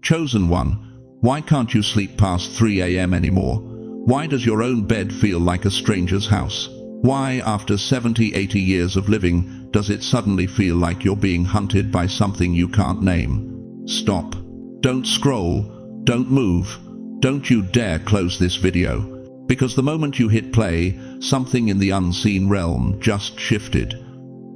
Chosen one, why can't you sleep past 3 a.m. anymore? Why does your own bed feel like a stranger's house? Why, after 70, 80 years of living, does it suddenly feel like you're being hunted by something you can't name? Stop. Don't scroll. Don't move. Don't you dare close this video. Because the moment you hit play, something in the unseen realm just shifted.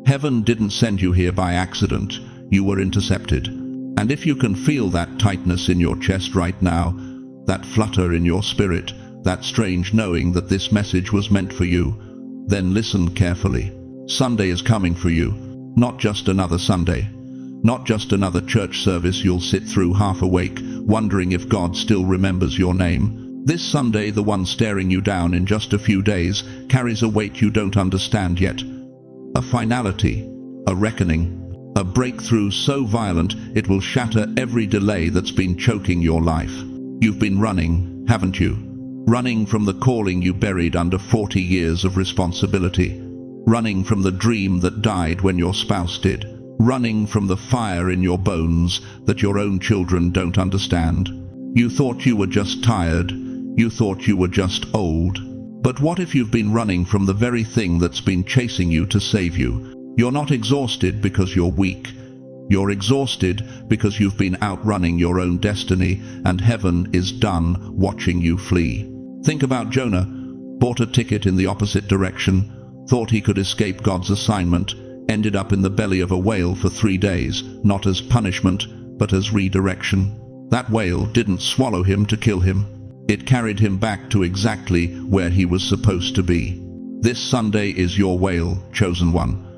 Heaven didn't send you here by accident. You were intercepted. And if you can feel that tightness in your chest right now, that flutter in your spirit, that strange knowing that this message was meant for you, then listen carefully. Sunday is coming for you. Not just another Sunday. Not just another church service you'll sit through half awake, wondering if God still remembers your name. This Sunday, the one staring you down in just a few days, carries a weight you don't understand yet. A finality, a reckoning, a breakthrough so violent it will shatter every delay that's been choking your life. You've been running, haven't you? Running from the calling you buried under 40 years of responsibility. Running from the dream that died when your spouse did. Running from the fire in your bones that your own children don't understand. You thought you were just tired. You thought you were just old. But what if you've been running from the very thing that's been chasing you to save you? You're not exhausted because you're weak. You're exhausted because you've been outrunning your own destiny, and heaven is done watching you flee. Think about Jonah. Bought a ticket in the opposite direction, thought he could escape God's assignment, ended up in the belly of a whale for 3 days, not as punishment, but as redirection. That whale didn't swallow him to kill him. It carried him back to exactly where he was supposed to be. This Sunday is your whale, chosen one.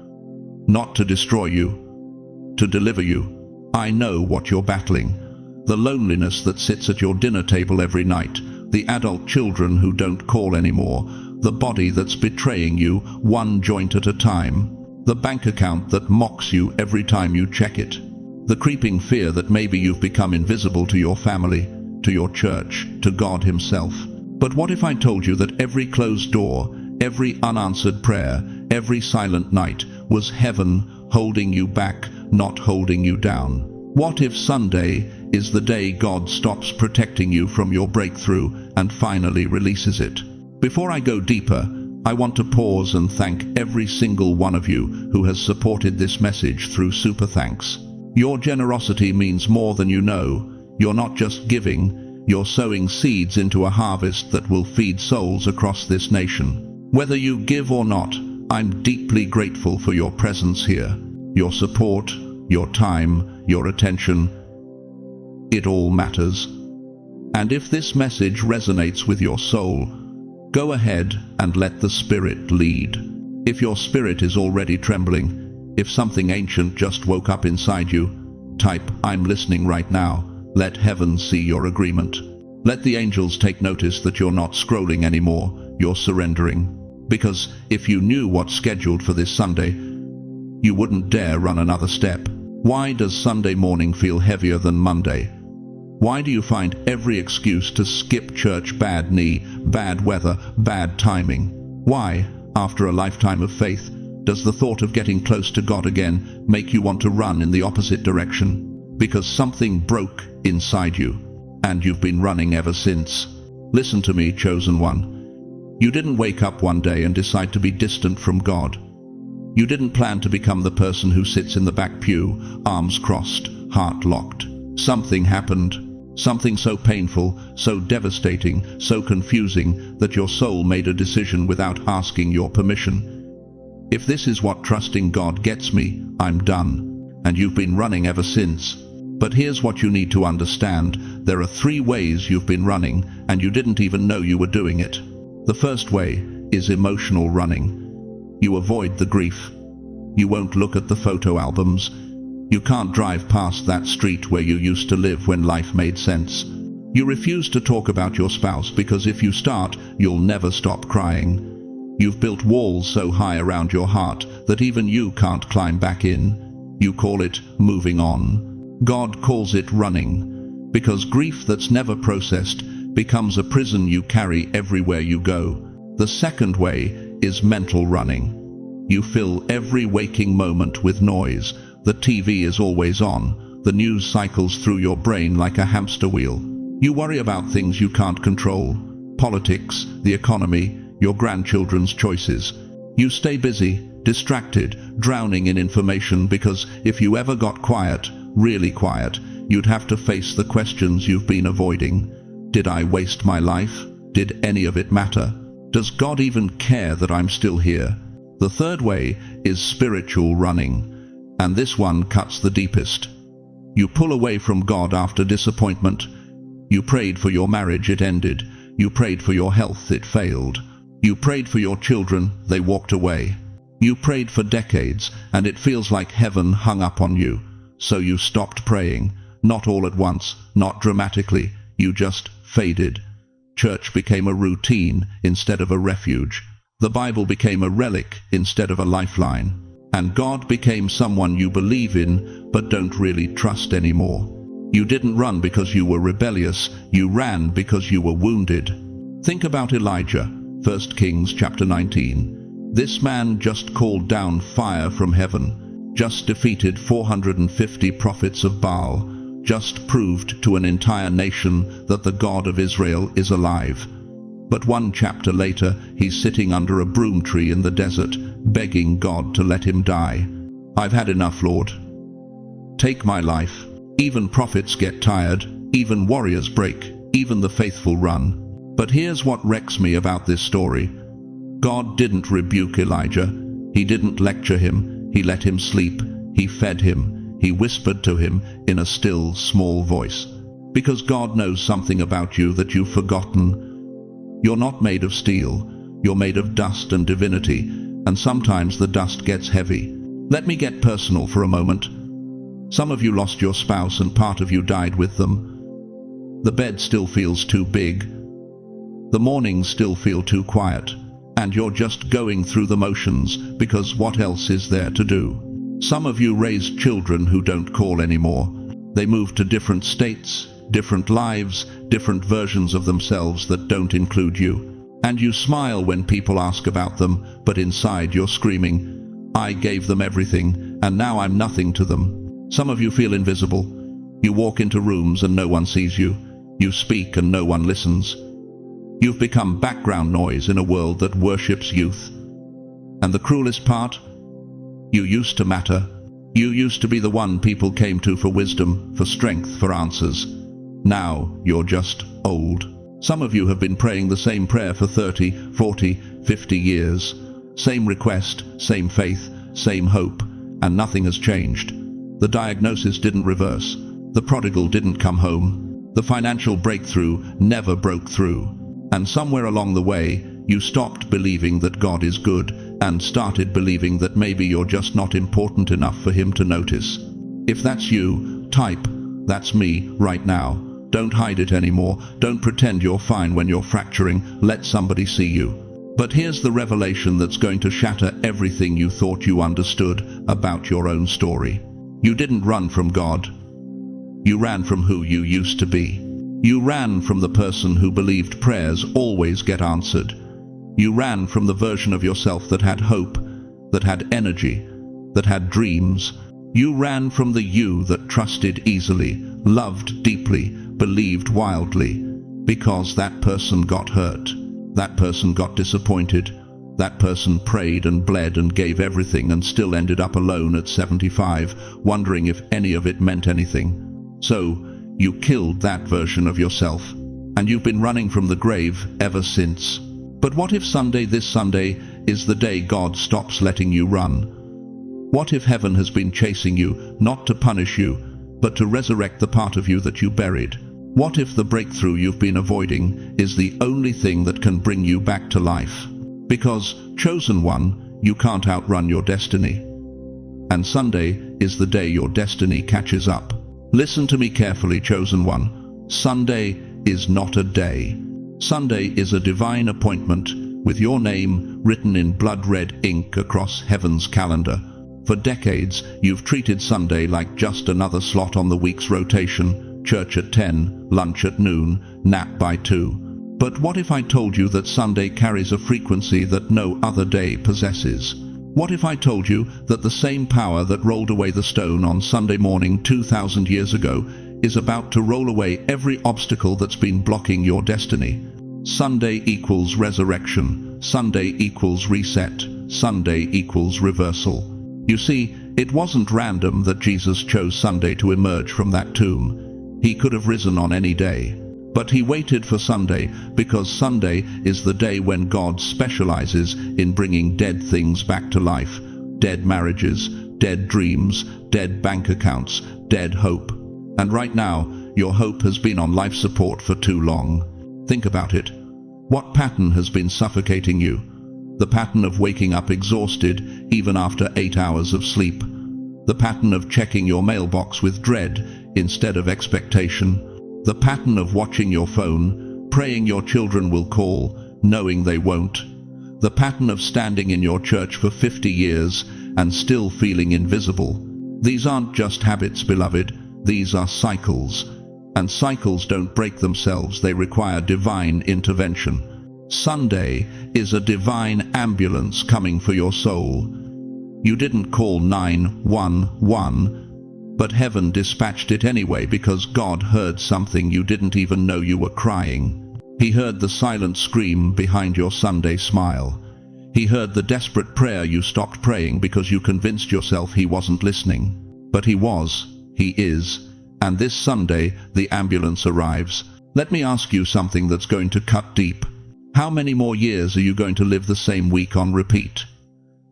Not to destroy you, to deliver you. I know what you're battling. The loneliness that sits at your dinner table every night, the adult children who don't call anymore, the body that's betraying you one joint at a time, the bank account that mocks you every time you check it, the creeping fear that maybe you've become invisible to your family, to your church, to God himself. But what if I told you that every closed door, every unanswered prayer, every silent night was heaven holding you back, not holding you down? What if Sunday is the day God stops protecting you from your breakthrough and finally releases it? Before I go deeper, I want to pause and thank every single one of you who has supported this message through Super Thanks. Your generosity means more than you know. You're not just giving, you're sowing seeds into a harvest that will feed souls across this nation. Whether you give or not, I'm deeply grateful for your presence here, your support, your time, your attention. It all matters. And if this message resonates with your soul, go ahead and let the Spirit lead. If your spirit is already trembling, if something ancient just woke up inside you, type, "I'm listening right now." Let heaven see your agreement. Let the angels take notice that you're not scrolling anymore, you're surrendering. Because if you knew what's scheduled for this Sunday, you wouldn't dare run another step. Why does Sunday morning feel heavier than Monday? Why do you find every excuse to skip church? Bad knee, bad weather, bad timing. Why, after a lifetime of faith, does the thought of getting close to God again make you want to run in the opposite direction? Because something broke inside you, and you've been running ever since. Listen to me, chosen one. You didn't wake up one day and decide to be distant from God. You didn't plan to become the person who sits in the back pew, arms crossed, heart locked. Something happened. Something so painful, so devastating, so confusing that your soul made a decision without asking your permission. If this is what trusting God gets me, I'm done. And you've been running ever since. But here's what you need to understand. There are 3 ways you've been running, and you didn't even know you were doing it. The first way is emotional running. You avoid the grief. You won't look at the photo albums. You can't drive past that street where you used to live when life made sense. You refuse to talk about your spouse because if you start, you'll never stop crying. You've built walls so high around your heart that even you can't climb back in. You call it moving on. God calls it running, because grief that's never processed becomes a prison you carry everywhere you go. The second way is mental running. You fill every waking moment with noise. The TV is always on. The news cycles through your brain like a hamster wheel. You worry about things you can't control. Politics, the economy, your grandchildren's choices. You stay busy, distracted, drowning in information because if you ever got quiet, really quiet, you'd have to face the questions you've been avoiding. Did I waste my life? Did any of it matter? Does God even care that I'm still here? The third way is spiritual running, and this one cuts the deepest. You pull away from God after disappointment. You prayed for your marriage, it ended. You prayed for your health, it failed. You prayed for your children, they walked away. You prayed for decades, and it feels like heaven hung up on you. So you stopped praying, not all at once, not dramatically, you just faded. Church became a routine instead of a refuge. The Bible became a relic instead of a lifeline. And God became someone you believe in but don't really trust anymore. You didn't run because you were rebellious, you ran because you were wounded. Think about Elijah, 1 Kings chapter 19. This man just called down fire from heaven, just defeated 450 prophets of Baal, just proved to an entire nation that the God of Israel is alive. But one chapter later, he's sitting under a broom tree in the desert, begging God to let him die. I've had enough, Lord. Take my life. Even prophets get tired, even warriors break, even the faithful run. But here's what wrecks me about this story. God didn't rebuke Elijah. He didn't lecture him. He let him sleep. He fed him. He whispered to him in a still, small voice. Because God knows something about you that you've forgotten. You're not made of steel. You're made of dust and divinity, and sometimes the dust gets heavy. Let me get personal for a moment. Some of you lost your spouse and part of you died with them. The bed still feels too big. The mornings still feel too quiet, and you're just going through the motions because what else is there to do? Some of you raised children who don't call anymore. They moved to different states, different lives, different versions of themselves that don't include you. And you smile when people ask about them, but inside you're screaming, I gave them everything, and now I'm nothing to them. Some of you feel invisible. You walk into rooms and no one sees you. You speak and no one listens. You've become background noise in a world that worships youth. And the cruelest part? You used to matter. You used to be the one people came to for wisdom, for strength, for answers. Now you're just old. Some of you have been praying the same prayer for 30, 40, 50 years. Same request, same faith, same hope, and nothing has changed. The diagnosis didn't reverse. The prodigal didn't come home. The financial breakthrough never broke through. And somewhere along the way, you stopped believing that God is good and started believing that maybe you're just not important enough for Him to notice. If that's you, type, "That's me," right now. Don't hide it anymore. Don't pretend you're fine when you're fracturing. Let somebody see you. But here's the revelation that's going to shatter everything you thought you understood about your own story. You didn't run from God. You ran from who you used to be. You ran from the person who believed prayers always get answered. You ran from the version of yourself that had hope, that had energy, that had dreams. You ran from the you that trusted easily, loved deeply, believed wildly, because that person got hurt. That person got disappointed. That person prayed and bled and gave everything and still ended up alone at 75, wondering if any of it meant anything. So, you killed that version of yourself, and you've been running from the grave ever since. But what if this Sunday, is the day God stops letting you run? What if heaven has been chasing you, not to punish you, but to resurrect the part of you that you buried? What if the breakthrough you've been avoiding is the only thing that can bring you back to life? Because, chosen one, you can't outrun your destiny. And Sunday is the day your destiny catches up. Listen to me carefully, chosen one. Sunday is not a day. Sunday is a divine appointment with your name written in blood-red ink across heaven's calendar. For decades, you've treated Sunday like just another slot on the week's rotation, church at 10, lunch at noon, nap by 2. But what if I told you that Sunday carries a frequency that no other day possesses? What if I told you that the same power that rolled away the stone on Sunday morning 2,000 years ago is about to roll away every obstacle that's been blocking your destiny? Sunday equals resurrection. Sunday equals reset. Sunday equals reversal. You see, it wasn't random that Jesus chose Sunday to emerge from that tomb. He could have risen on any day. But he waited for Sunday because Sunday is the day when God specializes in bringing dead things back to life. Dead marriages, dead dreams, dead bank accounts, dead hope. And right now, your hope has been on life support for too long. Think about it. What pattern has been suffocating you? The pattern of waking up exhausted even after 8 hours of sleep. The pattern of checking your mailbox with dread instead of expectation. The pattern of watching your phone, praying your children will call, knowing they won't. The pattern of standing in your church for 50 years and still feeling invisible. These aren't just habits, beloved. These are cycles. And cycles don't break themselves. They require divine intervention. Sunday is a divine ambulance coming for your soul. You didn't call 911. But heaven dispatched it anyway because God heard something you didn't even know you were crying. He heard the silent scream behind your Sunday smile. He heard the desperate prayer you stopped praying because you convinced yourself he wasn't listening. But he was, he is, and this Sunday the ambulance arrives. Let me ask you something that's going to cut deep. How many more years are you going to live the same week on repeat?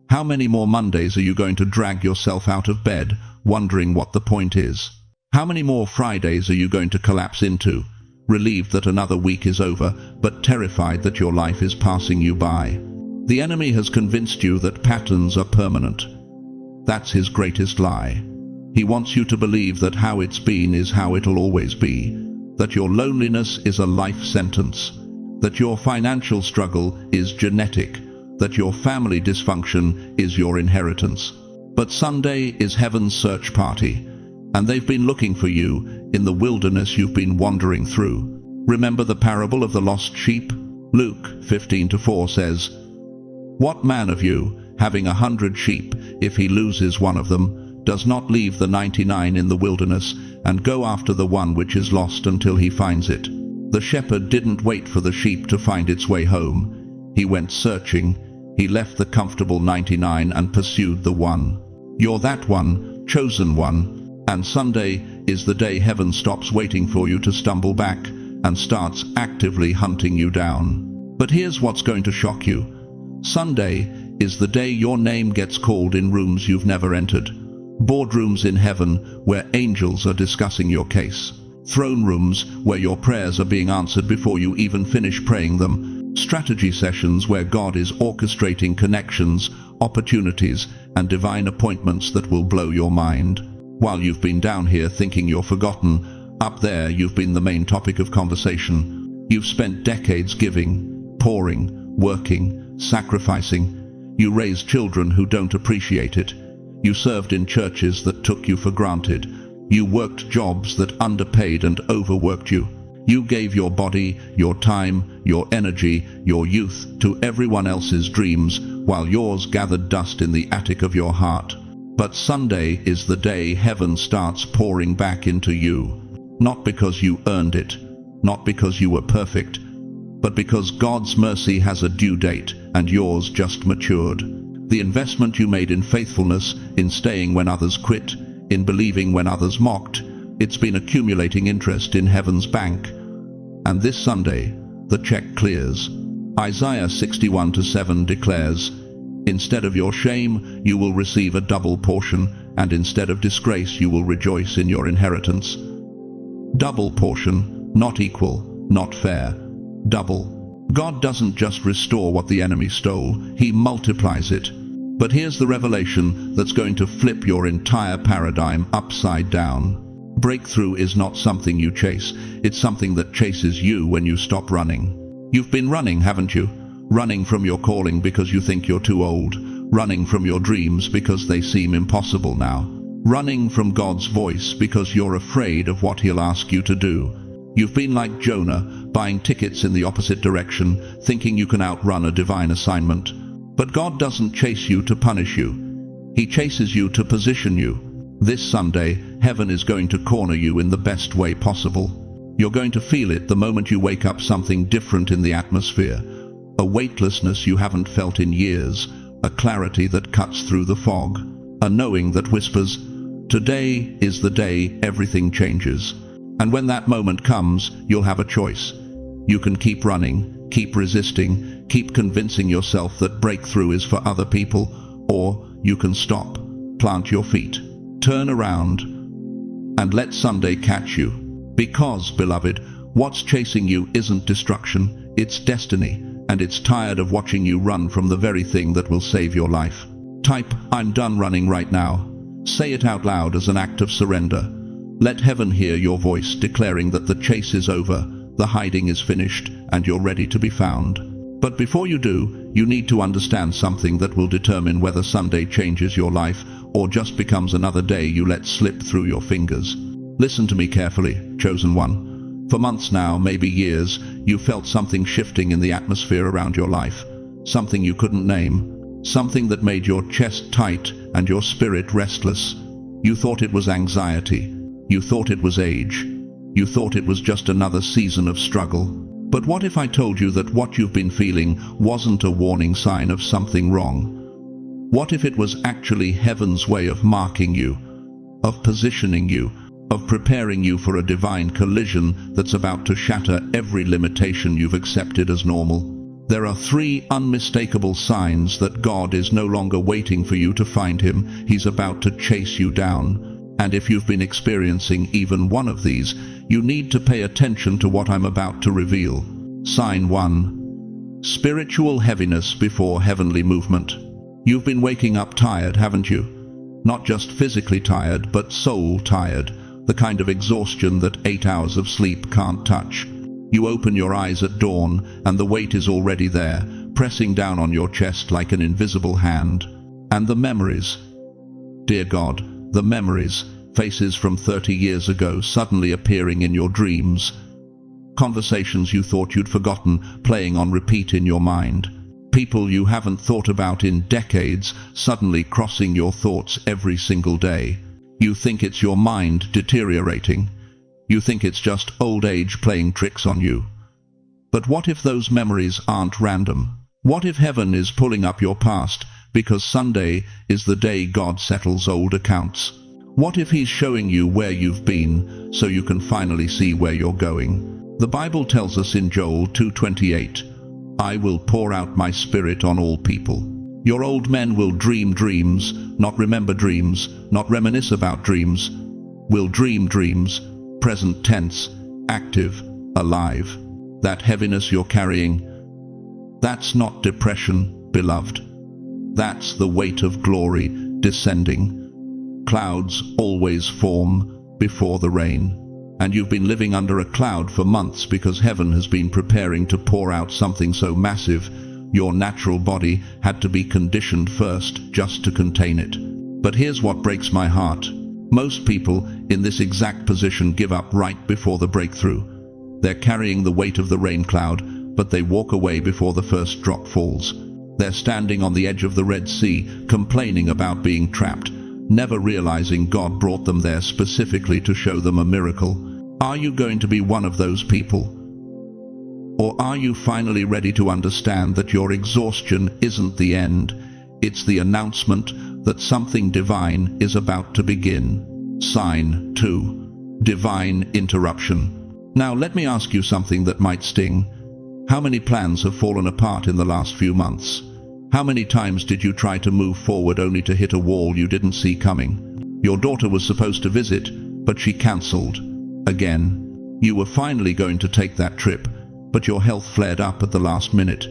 How many more Mondays are you going to drag yourself out of bed, wondering what the point is? How many more Fridays are you going to collapse into, relieved that another week is over, but terrified that your life is passing you by? The enemy has convinced you that patterns are permanent. That's his greatest lie. He wants you to believe that how it's been is how it'll always be, that your loneliness is a life sentence, that your financial struggle is genetic, that your family dysfunction is your inheritance. But Sunday is heaven's search party, and they've been looking for you in the wilderness you've been wandering through. Remember the parable of the lost sheep? Luke 15:4 says, "What man of you, having 100 sheep, if he loses one of them, does not leave the 99 in the wilderness and go after the one which is lost until he finds it? The shepherd didn't wait for the sheep to find its way home. He went searching. He left the comfortable 99 and pursued the one." You're that one, chosen one, and Sunday is the day heaven stops waiting for you to stumble back and starts actively hunting you down. But here's what's going to shock you. Sunday is the day your name gets called in rooms you've never entered. Boardrooms in heaven where angels are discussing your case. Throne rooms where your prayers are being answered before you even finish praying them. Strategy sessions where God is orchestrating connections, opportunities, and divine appointments that will blow your mind. While you've been down here thinking you're forgotten, up there you've been the main topic of conversation. You've spent decades giving, pouring, working, sacrificing. You raised children who don't appreciate it. You served in churches that took you for granted. You worked jobs that underpaid and overworked you. You gave your body, your time, your energy, your youth to everyone else's dreams, while yours gathered dust in the attic of your heart. But Sunday is the day heaven starts pouring back into you. Not because you earned it, not because you were perfect, but because God's mercy has a due date and yours just matured. The investment you made in faithfulness, in staying when others quit, in believing when others mocked, it's been accumulating interest in heaven's bank. And this Sunday, the check clears. Isaiah 61:7 declares, "Instead of your shame, you will receive a double portion, and instead of disgrace, you will rejoice in your inheritance." Double portion, not equal, not fair. Double. God doesn't just restore what the enemy stole, he multiplies it. But here's the revelation that's going to flip your entire paradigm upside down. Breakthrough is not something you chase. It's something that chases you when you stop running. You've been running, haven't you? Running from your calling because you think you're too old. Running from your dreams because they seem impossible now. Running from God's voice because you're afraid of what he'll ask you to do. You've been like Jonah, buying tickets in the opposite direction, thinking you can outrun a divine assignment. But God doesn't chase you to punish you. He chases you to position you. This Sunday, heaven is going to corner you in the best way possible. You're going to feel it the moment you wake up, something different in the atmosphere. A weightlessness you haven't felt in years, a clarity that cuts through the fog, a knowing that whispers, "Today is the day everything changes." And when that moment comes, you'll have a choice. You can keep running, keep resisting, keep convincing yourself that breakthrough is for other people, or you can stop, plant your feet, turn around, and let Sunday catch you. Because, beloved, what's chasing you isn't destruction, it's destiny, and it's tired of watching you run from the very thing that will save your life. Type, "I'm done running right now." Say it out loud as an act of surrender. Let heaven hear your voice declaring that the chase is over, the hiding is finished, and you're ready to be found. But before you do, you need to understand something that will determine whether Sunday changes your life or just becomes another day you let slip through your fingers. Listen to me carefully, chosen one. For months now, maybe years, you felt something shifting in the atmosphere around your life. Something you couldn't name. Something that made your chest tight and your spirit restless. You thought it was anxiety. You thought it was age. You thought it was just another season of struggle. But what if I told you that what you've been feeling wasn't a warning sign of something wrong? What if it was actually heaven's way of marking you, of positioning you, of preparing you for a divine collision that's about to shatter every limitation you've accepted as normal? There are 3 unmistakable signs that God is no longer waiting for you to find him. He's about to chase you down. And if you've been experiencing even one of these, you need to pay attention to what I'm about to reveal. Sign 1. Spiritual heaviness before heavenly movement. You've been waking up tired, haven't you? Not just physically tired, but soul tired. The kind of exhaustion that 8 hours of sleep can't touch. You open your eyes at dawn, and the weight is already there, pressing down on your chest like an invisible hand. And the memories. Dear God, the memories, faces from 30 years ago suddenly appearing in your dreams. Conversations you thought you'd forgotten, playing on repeat in your mind. People you haven't thought about in decades, suddenly crossing your thoughts every single day. You think it's your mind deteriorating. You think it's just old age playing tricks on you. But what if those memories aren't random? What if heaven is pulling up your past because Sunday is the day God settles old accounts? What if he's showing you where you've been so you can finally see where you're going? The Bible tells us in Joel 2:28, "I will pour out my spirit on all people. Your old men will dream dreams, not remember dreams, not reminisce about dreams, will dream dreams," present tense, active, alive. That heaviness you're carrying, that's not depression, beloved. That's the weight of glory descending. Clouds always form before the rain. And you've been living under a cloud for months because heaven has been preparing to pour out something so massive, your natural body had to be conditioned first just to contain it. But here's what breaks my heart. Most people in this exact position give up right before the breakthrough. They're carrying the weight of the rain cloud, but they walk away before the first drop falls. They're standing on the edge of the Red Sea, complaining about being trapped, never realizing God brought them there specifically to show them a miracle. Are you going to be one of those people? Or are you finally ready to understand that your exhaustion isn't the end? It's the announcement that something divine is about to begin. Sign 2. Divine interruption. Now let me ask you something that might sting. How many plans have fallen apart in the last few months? How many times did you try to move forward only to hit a wall you didn't see coming? Your daughter was supposed to visit, but she cancelled. Again. You were finally going to take that trip, but your health flared up at the last minute.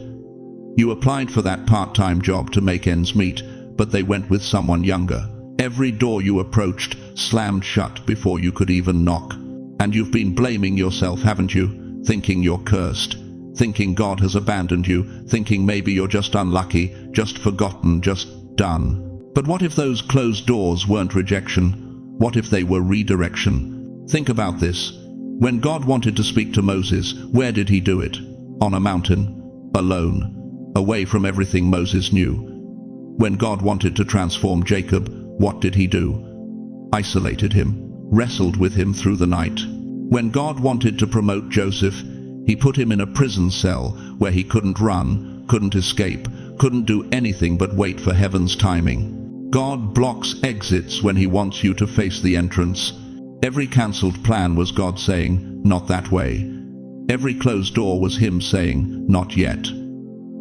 You applied for that part-time job to make ends meet, but they went with someone younger. Every door you approached slammed shut before you could even knock. And you've been blaming yourself, haven't you? Thinking you're cursed. Thinking God has abandoned you. Thinking maybe you're just unlucky, just forgotten, just done. But what if those closed doors weren't rejection? What if they were redirection? Think about this. When God wanted to speak to Moses, where did he do it? On a mountain, alone. away from everything Moses knew. When God wanted to transform Jacob, what did he do? Isolated him, wrestled with him through the night. When God wanted to promote Joseph, he put him in a prison cell where he couldn't run, couldn't escape, couldn't do anything but wait for heaven's timing. God blocks exits when he wants you to face the entrance. Every cancelled plan was God saying, "Not that way." Every closed door was him saying, "Not yet."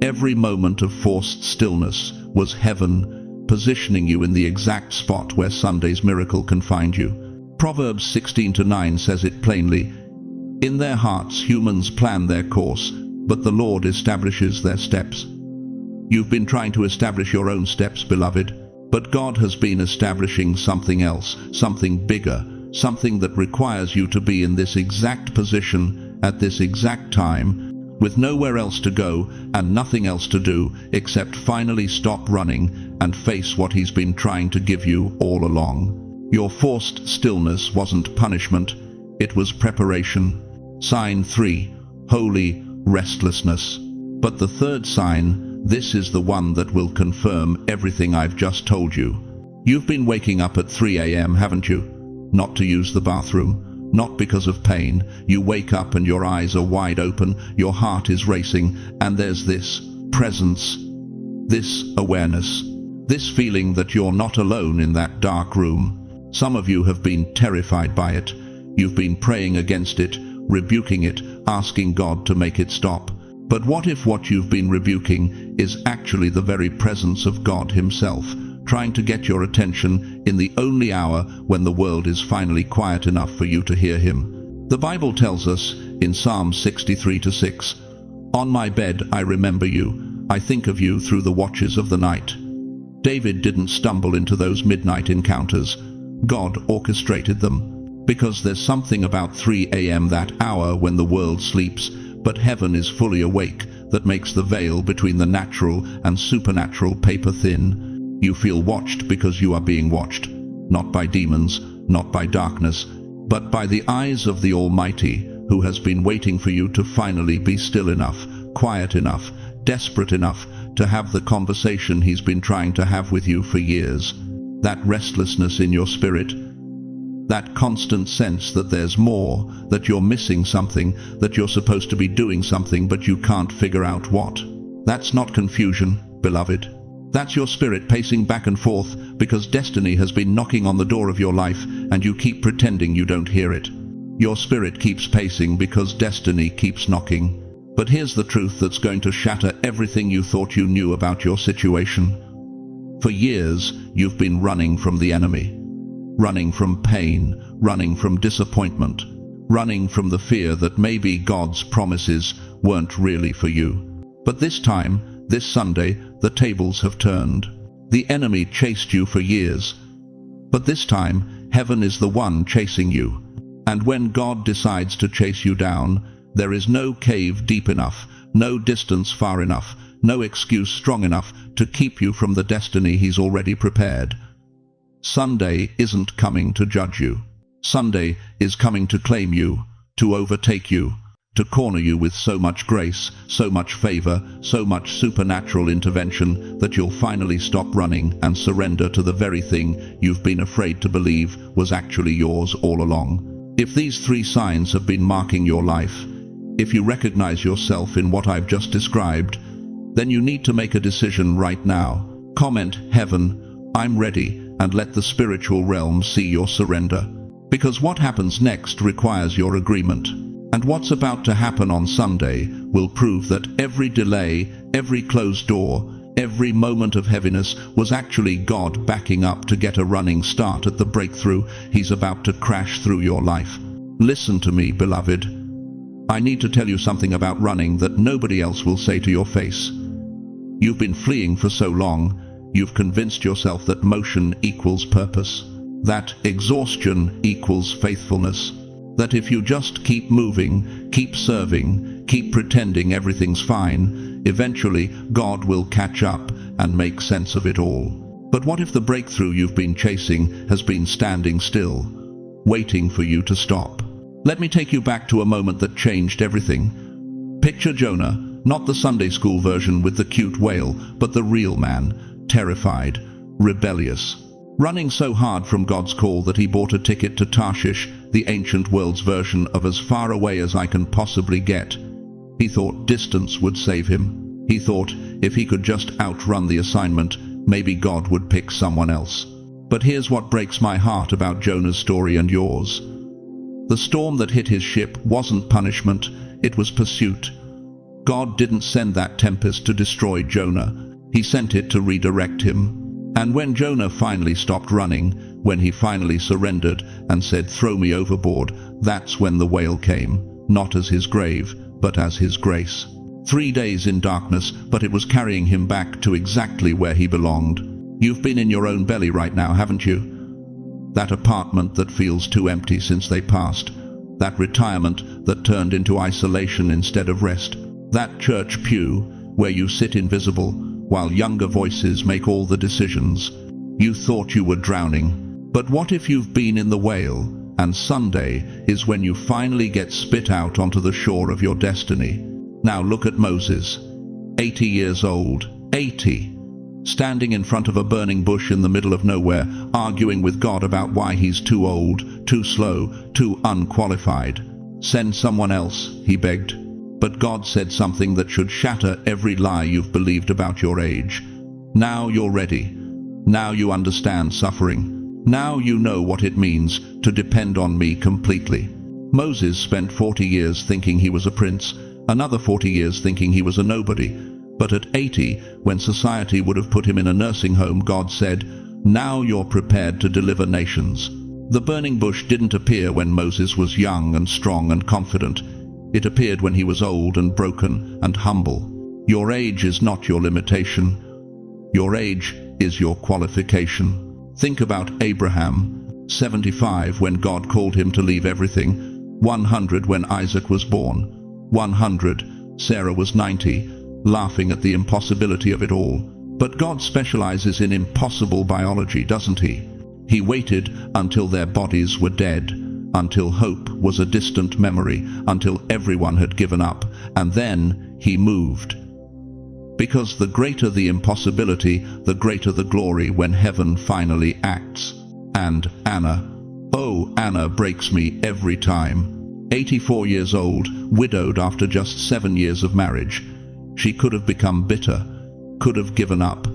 Every moment of forced stillness was heaven positioning you in the exact spot where Sunday's miracle can find you. Proverbs 16:9 says it plainly, "In their hearts humans plan their course, but the Lord establishes their steps." You've been trying to establish your own steps, beloved, but God has been establishing something else, something bigger, something that requires you to be in this exact position at this exact time, with nowhere else to go and nothing else to do except finally stop running and face what he's been trying to give you all along. Your forced stillness wasn't punishment, it was preparation. Sign 3, holy restlessness. But the third sign, this is the one that will confirm everything I've just told you. You've been waking up at 3 a.m., haven't you? Not to use the bathroom, not because of pain. You wake up and your eyes are wide open, your heart is racing, and there's this presence, this awareness, this feeling that you're not alone in that dark room. Some of you have been terrified by it. You've been praying against it, rebuking it, asking God to make it stop. But what if what you've been rebuking is actually the very presence of God himself, trying to get your attention in the only hour when the world is finally quiet enough for you to hear him? The Bible tells us in Psalm 63:6, "On my bed I remember you, I think of you through the watches of the night." David didn't stumble into those midnight encounters. God orchestrated them. Because there's something about 3 a.m., that hour when the world sleeps, but heaven is fully awake, that makes the veil between the natural and supernatural paper thin. You feel watched because you are being watched, not by demons, not by darkness, but by the eyes of the Almighty, who has been waiting for you to finally be still enough, quiet enough, desperate enough to have the conversation he's been trying to have with you for years. That restlessness in your spirit, that constant sense that there's more, that you're missing something, that you're supposed to be doing something but you can't figure out what. That's not confusion, beloved. That's your spirit pacing back and forth because destiny has been knocking on the door of your life and you keep pretending you don't hear it. Your spirit keeps pacing because destiny keeps knocking. But here's the truth that's going to shatter everything you thought you knew about your situation. For years, you've been running from the enemy. Running from pain, running from disappointment, running from the fear that maybe God's promises weren't really for you. But this time, this Sunday, the tables have turned. The enemy chased you for years. But this time, heaven is the one chasing you. And when God decides to chase you down, there is no cave deep enough, no distance far enough, no excuse strong enough to keep you from the destiny he's already prepared. Sunday isn't coming to judge you. Sunday is coming to claim you, to overtake you, to corner you with so much grace, so much favor, so much supernatural intervention that you'll finally stop running and surrender to the very thing you've been afraid to believe was actually yours all along. If these 3 signs have been marking your life, if you recognize yourself in what I've just described, then you need to make a decision right now. Comment, "Heaven, I'm ready," and let the spiritual realm see your surrender. Because what happens next requires your agreement. And what's about to happen on Sunday will prove that every delay, every closed door, every moment of heaviness was actually God backing up to get a running start at the breakthrough he's about to crash through your life. Listen to me, beloved. I need to tell you something about running that nobody else will say to your face. You've been fleeing for so long, you've convinced yourself that motion equals purpose, that exhaustion equals faithfulness, that if you just keep moving, keep serving, keep pretending everything's fine, eventually God will catch up and make sense of it all. But what if the breakthrough you've been chasing has been standing still, waiting for you to stop? Let me take you back to a moment that changed everything. Picture Jonah, Not the Sunday school version with the cute whale, but the real man, terrified, rebellious, running so hard from God's call that he bought a ticket to Tarshish, the ancient world's version of as far away as I can possibly get. He thought distance would save him. He thought if he could just outrun the assignment, maybe God would pick someone else. But here's what breaks my heart about Jonah's story and yours. The storm that hit his ship wasn't punishment, it was pursuit. God didn't send that tempest to destroy Jonah. He sent it to redirect him. And when Jonah finally stopped running, when he finally surrendered and said, "Throw me overboard," that's when the whale came, not as his grave, but as his grace. 3 days in darkness, but it was carrying him back to exactly where he belonged. You've been in your own belly right now, haven't you? That apartment that feels too empty since they passed. That retirement that turned into isolation instead of rest. That church pew where you sit invisible while younger voices make all the decisions. You thought you were drowning. But what if you've been in the whale, and Sunday is when you finally get spit out onto the shore of your destiny? Now look at Moses, 80 years old, 80, standing in front of a burning bush in the middle of nowhere, arguing with God about why he's too old, too slow, too unqualified. "Send someone else," he begged. But God said something that should shatter every lie you've believed about your age. Now you're ready. Now you understand suffering. Now you know what it means to depend on me completely. Moses spent 40 years thinking he was a prince, another 40 years thinking he was a nobody. But at 80, when society would have put him in a nursing home, God said, "Now you're prepared to deliver nations." The burning bush didn't appear when Moses was young and strong and confident. It appeared when he was old and broken and humble. Your age is not your limitation. Your age is your qualification. Think about Abraham, 75 when God called him to leave everything, 100 when Isaac was born, 100, Sarah was 90, laughing at the impossibility of it all. But God specializes in impossible biology, doesn't he? He waited until their bodies were dead, until hope was a distant memory, until everyone had given up, and then he moved. Because the greater the impossibility, the greater the glory when heaven finally acts. And Anna, oh, Anna breaks me every time. 84 years old, widowed after just 7 years of marriage. She could have become bitter, could have given up,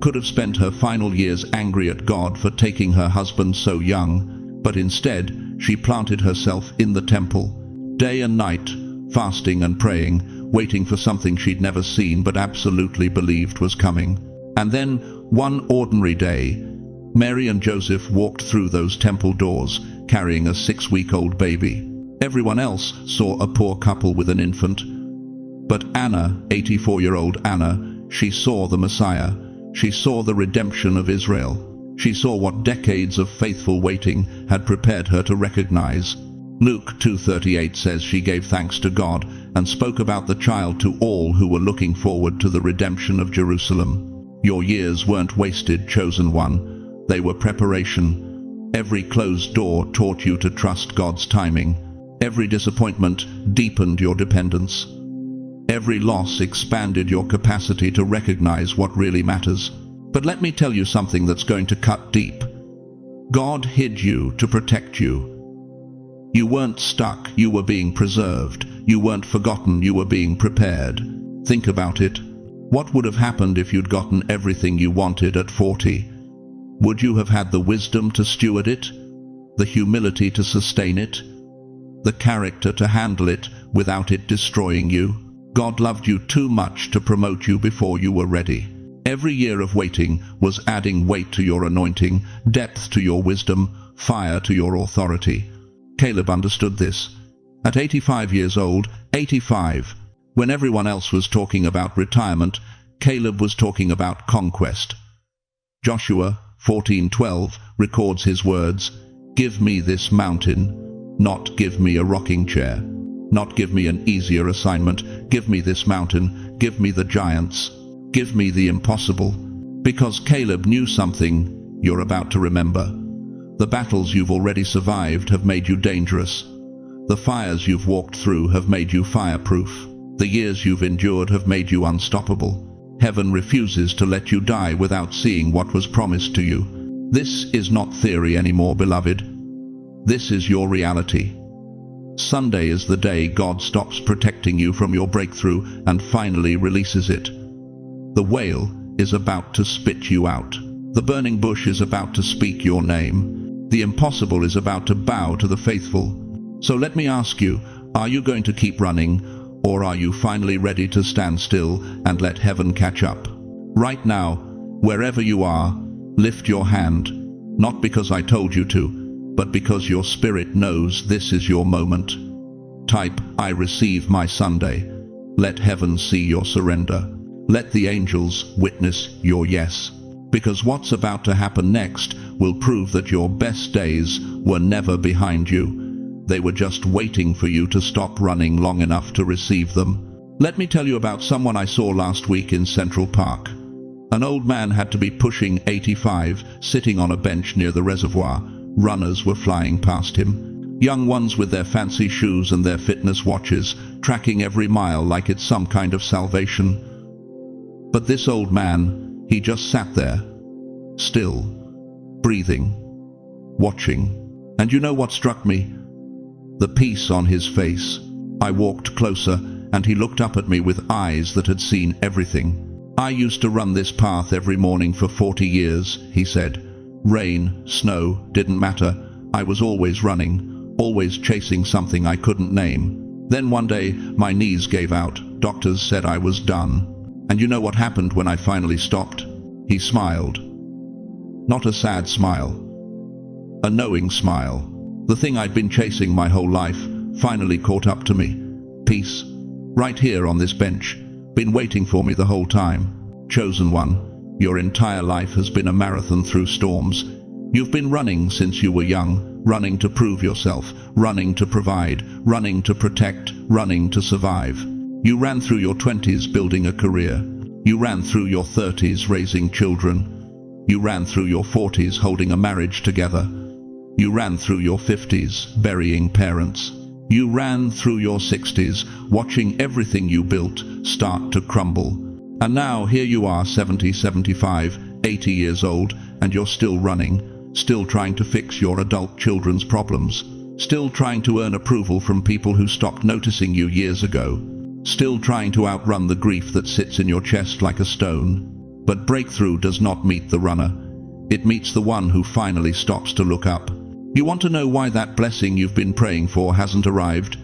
could have spent her final years angry at God for taking her husband so young, but instead she planted herself in the temple, day and night, fasting and praying, waiting for something she'd never seen but absolutely believed was coming. And then, one ordinary day, Mary and Joseph walked through those temple doors, carrying a 6-week-old baby. Everyone else saw a poor couple with an infant. But Anna, 84-year-old Anna, she saw the Messiah. She saw the redemption of Israel. She saw what decades of faithful waiting had prepared her to recognize. Luke 2:38 says she gave thanks to God and spoke about the child to all who were looking forward to the redemption of Jerusalem. Your years weren't wasted, chosen one. They were preparation. Every closed door taught you to trust God's timing. Every disappointment deepened your dependence. Every loss expanded your capacity to recognize what really matters. But let me tell you something that's going to cut deep. God hid you to protect you. You weren't stuck, you were being preserved. You weren't forgotten, you were being prepared. Think about it. What would have happened if you'd gotten everything you wanted at 40? Would you have had the wisdom to steward it? The humility to sustain it? The character to handle it without it destroying you? God loved you too much to promote you before you were ready. Every year of waiting was adding weight to your anointing, depth to your wisdom, fire to your authority. Caleb understood this. At 85 years old, 85, when everyone else was talking about retirement, Caleb was talking about conquest. Joshua 14:12 records his words, "Give me this mountain, not give me a rocking chair. Not give me an easier assignment. Give me this mountain. Give me the giants. Give me the impossible." Because Caleb knew something you're about to remember. The battles you've already survived have made you dangerous. The fires you've walked through have made you fireproof. The years you've endured have made you unstoppable. Heaven refuses to let you die without seeing what was promised to you. This is not theory anymore, beloved. This is your reality. Sunday is the day God stops protecting you from your breakthrough and finally releases it. The whale is about to spit you out. The burning bush is about to speak your name. The impossible is about to bow to the faithful. So let me ask you, are you going to keep running, or are you finally ready to stand still and let heaven catch up? Right now, wherever you are, lift your hand, not because I told you to, but because your spirit knows this is your moment. Type, I receive my Sunday. Let heaven see your surrender. Let the angels witness your yes. Because what's about to happen next will prove that your best days were never behind you. They were just waiting for you to stop running long enough to receive them. Let me tell you about someone I saw last week in Central Park. An old man had to be pushing 85, sitting on a bench near the reservoir. Runners were flying past him. Young ones with their fancy shoes and their fitness watches, tracking every mile like it's some kind of salvation. But this old man, he just sat there, still, breathing, watching. And you know what struck me? The peace on his face. I walked closer, and he looked up at me with eyes that had seen everything. I used to run this path every morning for 40 years, he said. Rain, snow, didn't matter. I was always running, always chasing something I couldn't name. Then one day, my knees gave out. Doctors said I was done. And you know what happened when I finally stopped? He smiled. Not a sad smile. A knowing smile. The thing I'd been chasing my whole life finally caught up to me. Peace. Right here on this bench. Been waiting for me the whole time. Chosen one. Your entire life has been a marathon through storms. You've been running since you were young, running to prove yourself, running to provide, running to protect, running to survive. You ran through your 20s building a career. You ran through your 30s raising children. You ran through your 40s holding a marriage together. You ran through your 50s burying parents. You ran through your 60s watching everything you built start to crumble. And now here you are 70, 75, 80 years old, and you're still running, still trying to fix your adult children's problems, still trying to earn approval from people who stopped noticing you years ago, still trying to outrun the grief that sits in your chest like a stone. But breakthrough does not meet the runner. It meets the one who finally stops to look up. You want to know why that blessing you've been praying for hasn't arrived?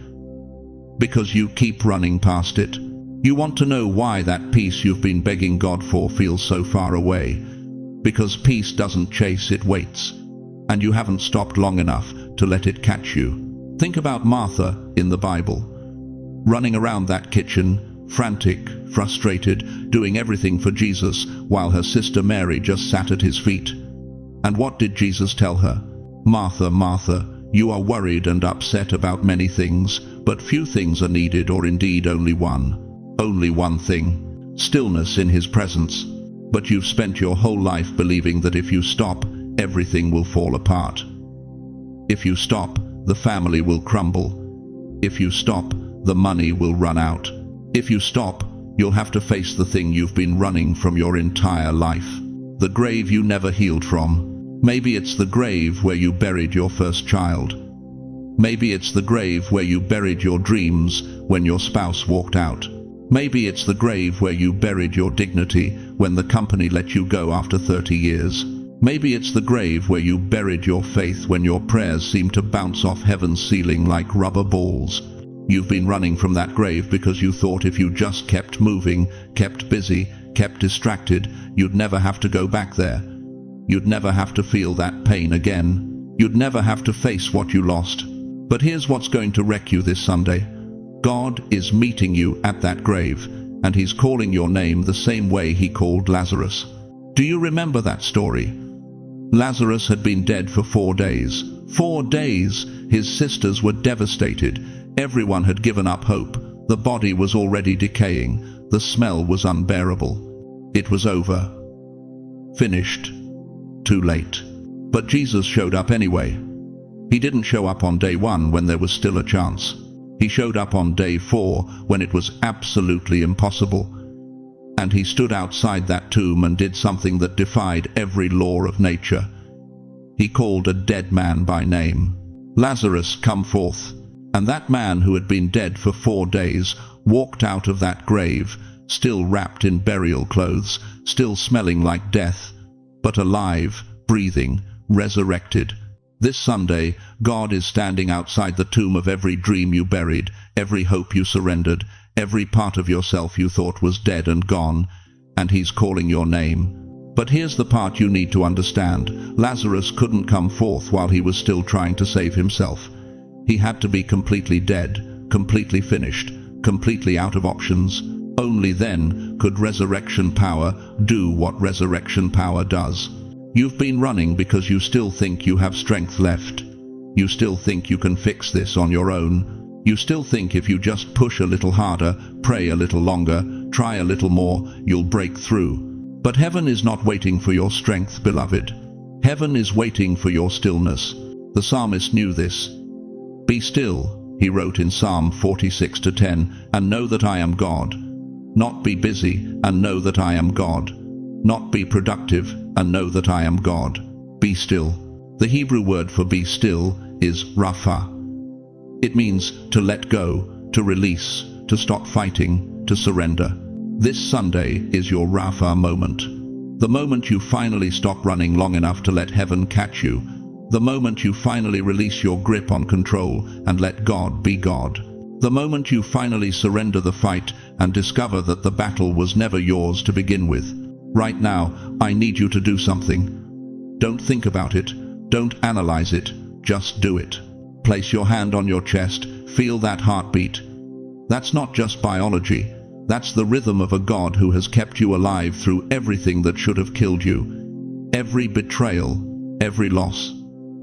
Because you keep running past it. You want to know why that peace you've been begging God for feels so far away. Because peace doesn't chase, it waits. And you haven't stopped long enough to let it catch you. Think about Martha in the Bible. Running around that kitchen, frantic, frustrated, doing everything for Jesus, while her sister Mary just sat at his feet. And what did Jesus tell her? Martha, Martha, you are worried and upset about many things, but few things are needed, or indeed only one. Only one thing, stillness in his presence. But you've spent your whole life believing that if you stop, everything will fall apart. If you stop, the family will crumble. If you stop, the money will run out. If you stop, you'll have to face the thing you've been running from your entire life. The grave you never healed from. Maybe it's the grave where you buried your first child. Maybe it's the grave where you buried your dreams when your spouse walked out. Maybe it's the grave where you buried your dignity when the company let you go after 30 years. Maybe it's the grave where you buried your faith when your prayers seemed to bounce off heaven's ceiling like rubber balls. You've been running from that grave because you thought if you just kept moving, kept busy, kept distracted, you'd never have to go back there. You'd never have to feel that pain again. You'd never have to face what you lost. But here's what's going to wreck you this Sunday. God is meeting you at that grave, and he's calling your name the same way he called Lazarus. Do you remember that story? Lazarus had been dead for 4 days. 4 days! His sisters were devastated. Everyone had given up hope. The body was already decaying. The smell was unbearable. It was over. Finished. Too late. But Jesus showed up anyway. He didn't show up on day one when there was still a chance. He showed up on day 4 when it was absolutely impossible. And he stood outside that tomb and did something that defied every law of nature. He called a dead man by name. "Lazarus, come forth." And that man who had been dead for 4 days walked out of that grave, still wrapped in burial clothes, still smelling like death, but alive, breathing, resurrected. This Sunday, God is standing outside the tomb of every dream you buried, every hope you surrendered, every part of yourself you thought was dead and gone, and He's calling your name. But here's the part you need to understand. Lazarus couldn't come forth while he was still trying to save himself. He had to be completely dead, completely finished, completely out of options. Only then could resurrection power do what resurrection power does. You've been running because you still think you have strength left. You still think you can fix this on your own. You still think if you just push a little harder, pray a little longer, try a little more, you'll break through. But heaven is not waiting for your strength, beloved. Heaven is waiting for your stillness. The psalmist knew this. "Be still," he wrote in Psalm 46:10, "and know that I am God." Not be busy and know that I am God. Not be productive and know that I am God. Be still. The Hebrew word for be still is rapha. It means to let go, to release, to stop fighting, to surrender. This Sunday is your rapha moment. The moment you finally stop running long enough to let heaven catch you. The moment you finally release your grip on control and let God be God. The moment you finally surrender the fight and discover that the battle was never yours to begin with. Right now, I need you to do something. Don't think about it. Don't analyze it. Just do it. Place your hand on your chest. Feel that heartbeat. That's not just biology. That's the rhythm of a God who has kept you alive through everything that should have killed you. Every betrayal, every loss,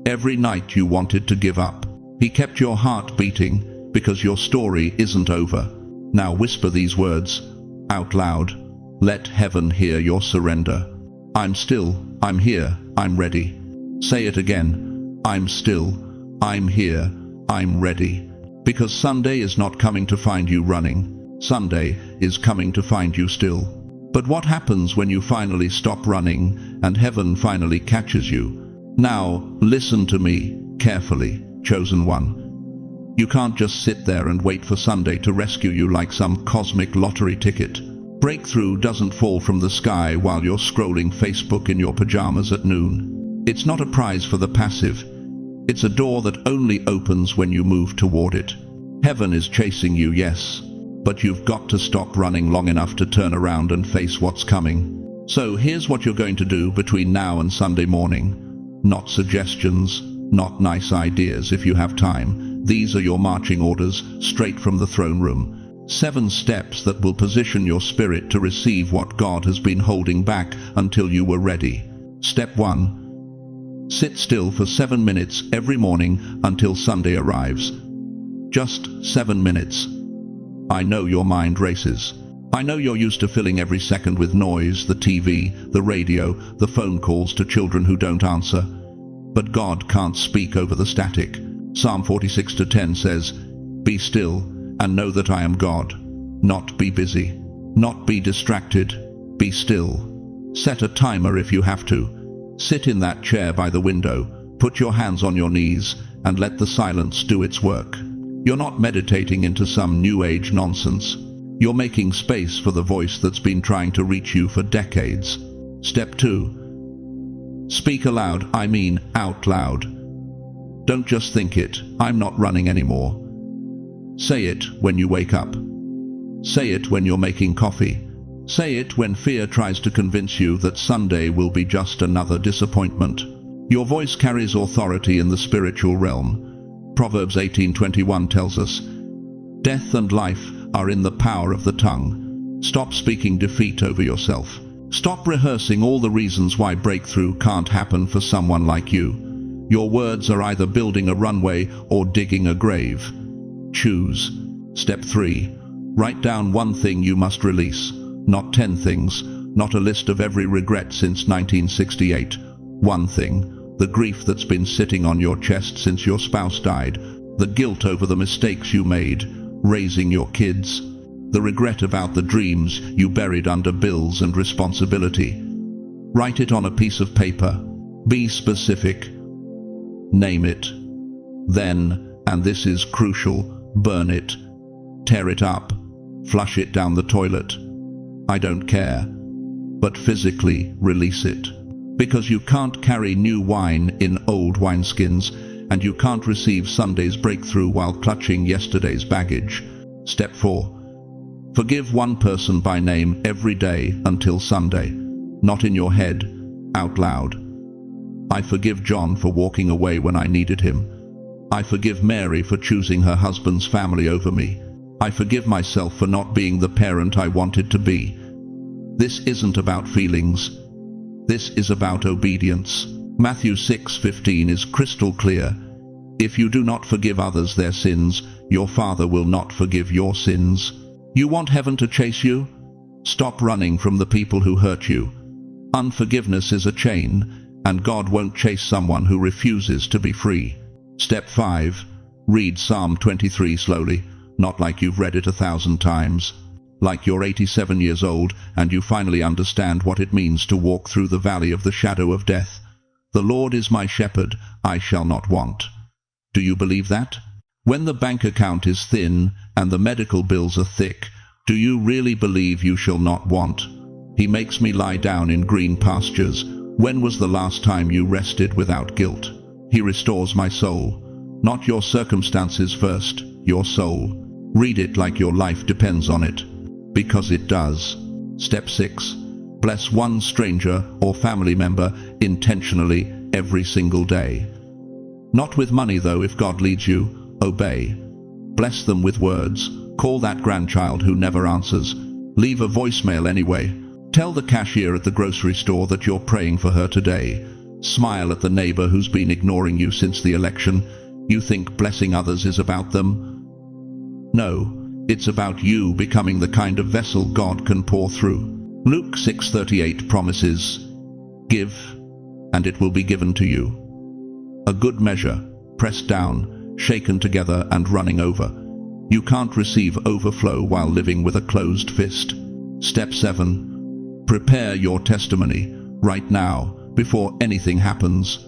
every night you wanted to give up. He kept your heart beating because your story isn't over. Now whisper these words out loud. Let heaven hear your surrender. I'm still, I'm here, I'm ready. Say it again. I'm still, I'm here, I'm ready. Because Sunday is not coming to find you running. Sunday is coming to find you still. But what happens when you finally stop running and heaven finally catches you? Now, listen to me carefully, chosen one. You can't just sit there and wait for Sunday to rescue you like some cosmic lottery ticket. Breakthrough doesn't fall from the sky while you're scrolling Facebook in your pajamas at noon. It's not a prize for the passive. It's a door that only opens when you move toward it. Heaven is chasing you, yes, but you've got to stop running long enough to turn around and face what's coming. So here's what you're going to do between now and Sunday morning. Not suggestions, not nice ideas if you have time. These are your marching orders, straight from the throne room. 7 steps that will position your spirit to receive what God has been holding back until you were ready. Step 1. Sit still for 7 minutes every morning until Sunday arrives. Just 7 minutes. I know your mind races. I know you're used to filling every second with noise, the TV, the radio, the phone calls to children who don't answer. But God can't speak over the static. Psalm 46:10 says, "Be still and know that I am God." Not be busy, not be distracted, be still. Set a timer if you have to. Sit in that chair by the window, put your hands on your knees, and let the silence do its work. You're not meditating into some new age nonsense. You're making space for the voice that's been trying to reach you for decades. Step 2. Speak aloud, I mean out loud. Don't just think it, I'm not running anymore. Say it when you wake up. Say it when you're making coffee. Say it when fear tries to convince you that Sunday will be just another disappointment. Your voice carries authority in the spiritual realm. Proverbs 18:21 tells us, "Death and life are in the power of the tongue." Stop speaking defeat over yourself. Stop rehearsing all the reasons why breakthrough can't happen for someone like you. Your words are either building a runway or digging a grave. Choose. Step 3. Write down one thing you must release. Not 10 things, not a list of every regret since 1968. One thing. The grief that's been sitting on your chest since your spouse died. The guilt over the mistakes you made, raising your kids. The regret about the dreams you buried under bills and responsibility. Write it on a piece of paper. Be specific. Name it. Then, and this is crucial, burn it. Tear it up. Flush it down the toilet. I don't care. But physically release it. Because you can't carry new wine in old wineskins, and you can't receive Sunday's breakthrough while clutching yesterday's baggage. Step 4. Forgive one person by name every day until Sunday. Not in your head, out loud. I forgive John for walking away when I needed him. I forgive Mary for choosing her husband's family over me. I forgive myself for not being the parent I wanted to be. This isn't about feelings. This is about obedience. Matthew 6:15 is crystal clear. If you do not forgive others their sins, your Father will not forgive your sins. You want heaven to chase you? Stop running from the people who hurt you. Unforgiveness is a chain, and God won't chase someone who refuses to be free. Step 5. Read Psalm 23 slowly, not like you've read it 1,000 times. Like you're 87 years old and you finally understand what it means to walk through the valley of the shadow of death. The Lord is my shepherd, I shall not want. Do you believe that? When the bank account is thin and the medical bills are thick, do you really believe you shall not want? He makes me lie down in green pastures. When was the last time you rested without guilt? He restores my soul. Not your circumstances first, your soul. Read it like your life depends on it. Because it does. Step 6. Bless one stranger or family member intentionally every single day. Not with money though. If God leads you, obey. Bless them with words. Call that grandchild who never answers. Leave a voicemail anyway. Tell the cashier at the grocery store that you're praying for her today. Smile at the neighbor who's been ignoring you since the election. You think blessing others is about them? No, it's about you becoming the kind of vessel God can pour through. Luke 6:38 promises, "Give, and it will be given to you. A good measure, pressed down, shaken together and running over." You can't receive overflow while living with a closed fist. Step 7. Prepare your testimony right now, before anything happens.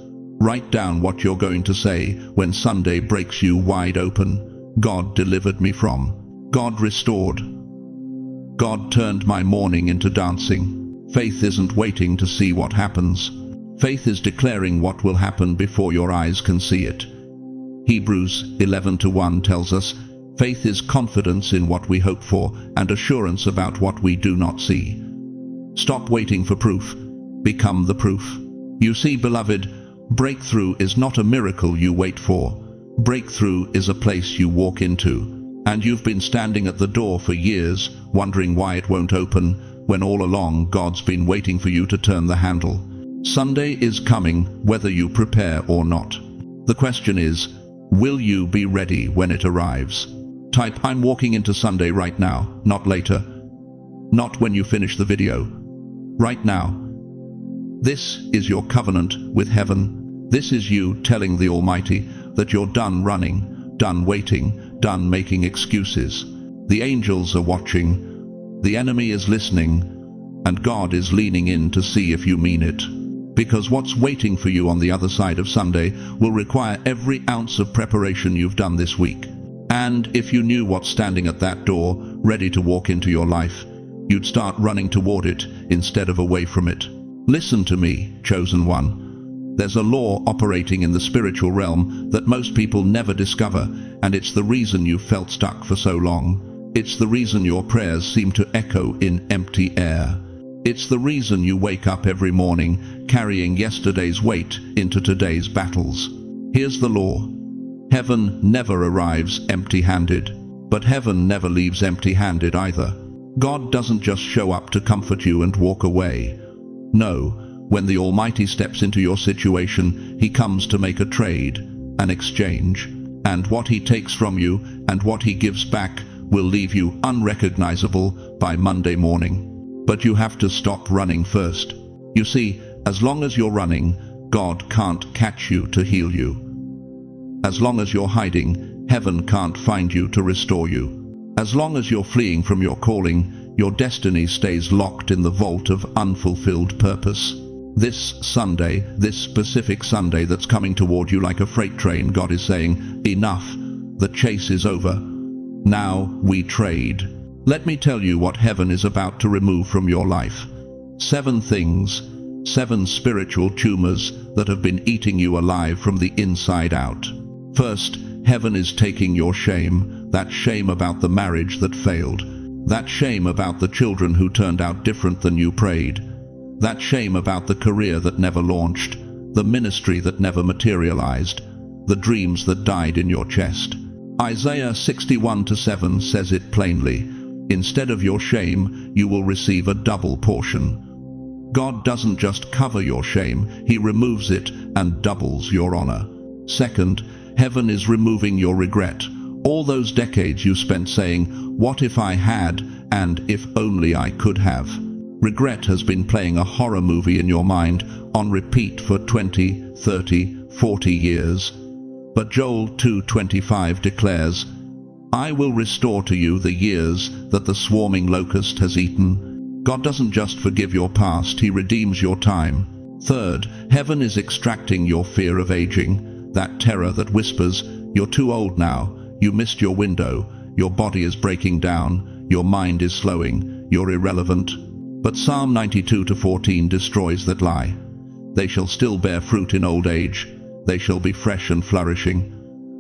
Write down what you're going to say when Sunday breaks you wide open. God delivered me from. God restored. God turned my mourning into dancing. Faith isn't waiting to see what happens. Faith is declaring what will happen before your eyes can see it. Hebrews 11:1 tells us, faith is confidence in what we hope for and assurance about what we do not see. Stop waiting for proof. Become the proof. You see, beloved, breakthrough is not a miracle you wait for. Breakthrough is a place you walk into. And you've been standing at the door for years, wondering why it won't open, when all along God's been waiting for you to turn the handle. Sunday is coming, whether you prepare or not. The question is, will you be ready when it arrives? Type, "I'm walking into Sunday right now," not later. Not when you finish the video. Right now. This is your covenant with heaven. This is you telling the Almighty that you're done running, done waiting, done making excuses. The angels are watching, the enemy is listening, and God is leaning in to see if you mean it. Because what's waiting for you on the other side of Sunday will require every ounce of preparation you've done this week. And if you knew what's standing at that door, ready to walk into your life, you'd start running toward it instead of away from it. Listen to me, chosen one. There's a law operating in the spiritual realm that most people never discover, and it's the reason you've felt stuck for so long. It's the reason your prayers seem to echo in empty air. It's the reason you wake up every morning carrying yesterday's weight into today's battles. Here's the law. Heaven never arrives empty-handed, but heaven never leaves empty-handed either. God doesn't just show up to comfort you and walk away. No, when the Almighty steps into your situation, He comes to make a trade, an exchange, and what He takes from you and what He gives back will leave you unrecognizable by Monday morning. But you have to stop running first. You see, as long as you're running, God can't catch you to heal you. As long as you're hiding, Heaven can't find you to restore you. As long as you're fleeing from your calling, your destiny stays locked in the vault of unfulfilled purpose. This Sunday, this specific Sunday that's coming toward you like a freight train, God is saying, enough, the chase is over. Now we trade. Let me tell you what heaven is about to remove from your life. 7 things, 7 spiritual tumors that have been eating you alive from the inside out. First, heaven is taking your shame, that shame about the marriage that failed, that shame about the children who turned out different than you prayed, that shame about the career that never launched, the ministry that never materialized, the dreams that died in your chest. Isaiah 61:7 says it plainly. Instead of your shame, you will receive a double portion. God doesn't just cover your shame, He removes it and doubles your honor. Second, heaven is removing your regret. All those decades you spent saying, what if I had, and if only I could have. Regret has been playing a horror movie in your mind on repeat for 20, 30, 40 years. But Joel 2:25 declares, I will restore to you the years that the swarming locust has eaten. God doesn't just forgive your past, He redeems your time. Third, heaven is extracting your fear of aging, that terror that whispers, you're too old now, you missed your window, your body is breaking down, your mind is slowing, you're irrelevant. But Psalm 92:14 destroys that lie. They shall still bear fruit in old age, they shall be fresh and flourishing.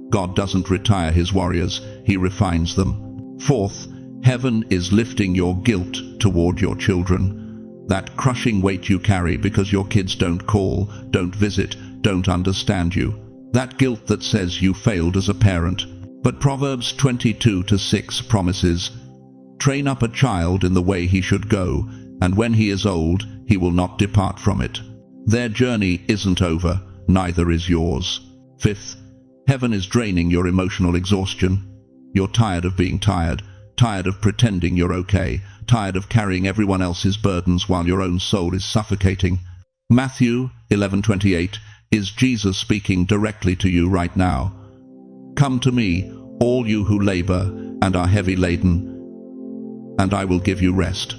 God doesn't retire His warriors, He refines them. Fourth, heaven is lifting your guilt toward your children. That crushing weight you carry because your kids don't call, don't visit, don't understand you. That guilt that says you failed as a parent. But Proverbs 22:6 promises, train up a child in the way he should go, and when he is old, he will not depart from it. Their journey isn't over, neither is yours. Fifth, heaven is draining your emotional exhaustion. You're tired of being tired, tired of pretending you're okay, tired of carrying everyone else's burdens while your own soul is suffocating. Matthew 11:28 is Jesus speaking directly to you right now. Come to me, all you who labor and are heavy laden, and I will give you rest.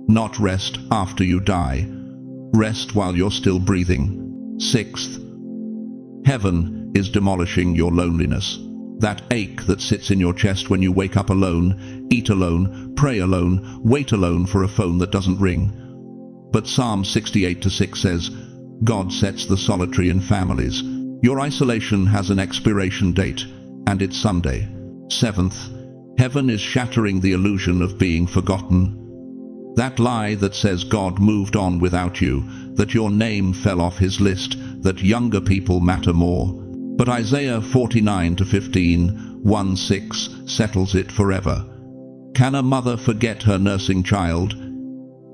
Not rest after you die. Rest while you're still breathing. Sixth, heaven is demolishing your loneliness. That ache that sits in your chest when you wake up alone, eat alone, pray alone, wait alone for a phone that doesn't ring. But Psalm 68:6 says, God sets the solitary in families. Your isolation has an expiration date, and it's Sunday. Seventh, heaven is shattering the illusion of being forgotten. That lie that says God moved on without you, that your name fell off His list, that younger people matter more. But Isaiah 49:15, 6 settles it forever. Can a mother forget her nursing child?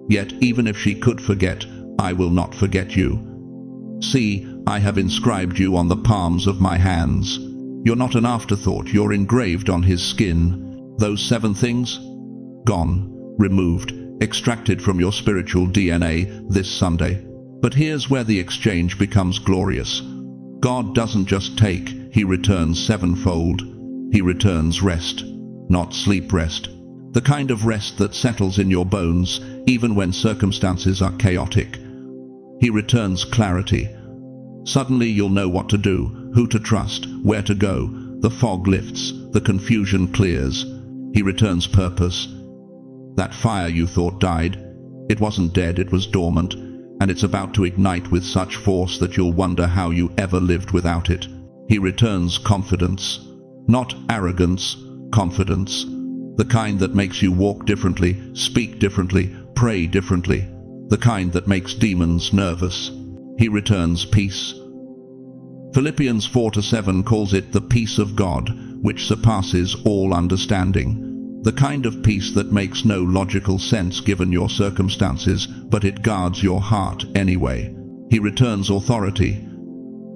Yet even if she could forget, I will not forget you. See, I have inscribed you on the palms of my hands. You're not an afterthought, you're engraved on His skin. Those 7 things? Gone, removed, extracted from your spiritual DNA this Sunday. But here's where the exchange becomes glorious. God doesn't just take, He returns 7-fold. He returns rest, not sleep rest. The kind of rest that settles in your bones, even when circumstances are chaotic. He returns clarity. Suddenly you'll know what to do, who to trust, where to go. The fog lifts, the confusion clears. He returns purpose. That fire you thought died, it wasn't dead, it was dormant, and it's about to ignite with such force that you'll wonder how you ever lived without it. He returns confidence. Not arrogance, confidence. The kind that makes you walk differently, speak differently, pray differently. The kind that makes demons nervous. He returns peace. Philippians 4:7 calls it the peace of God, which surpasses all understanding. The kind of peace that makes no logical sense given your circumstances, but it guards your heart anyway. He returns authority,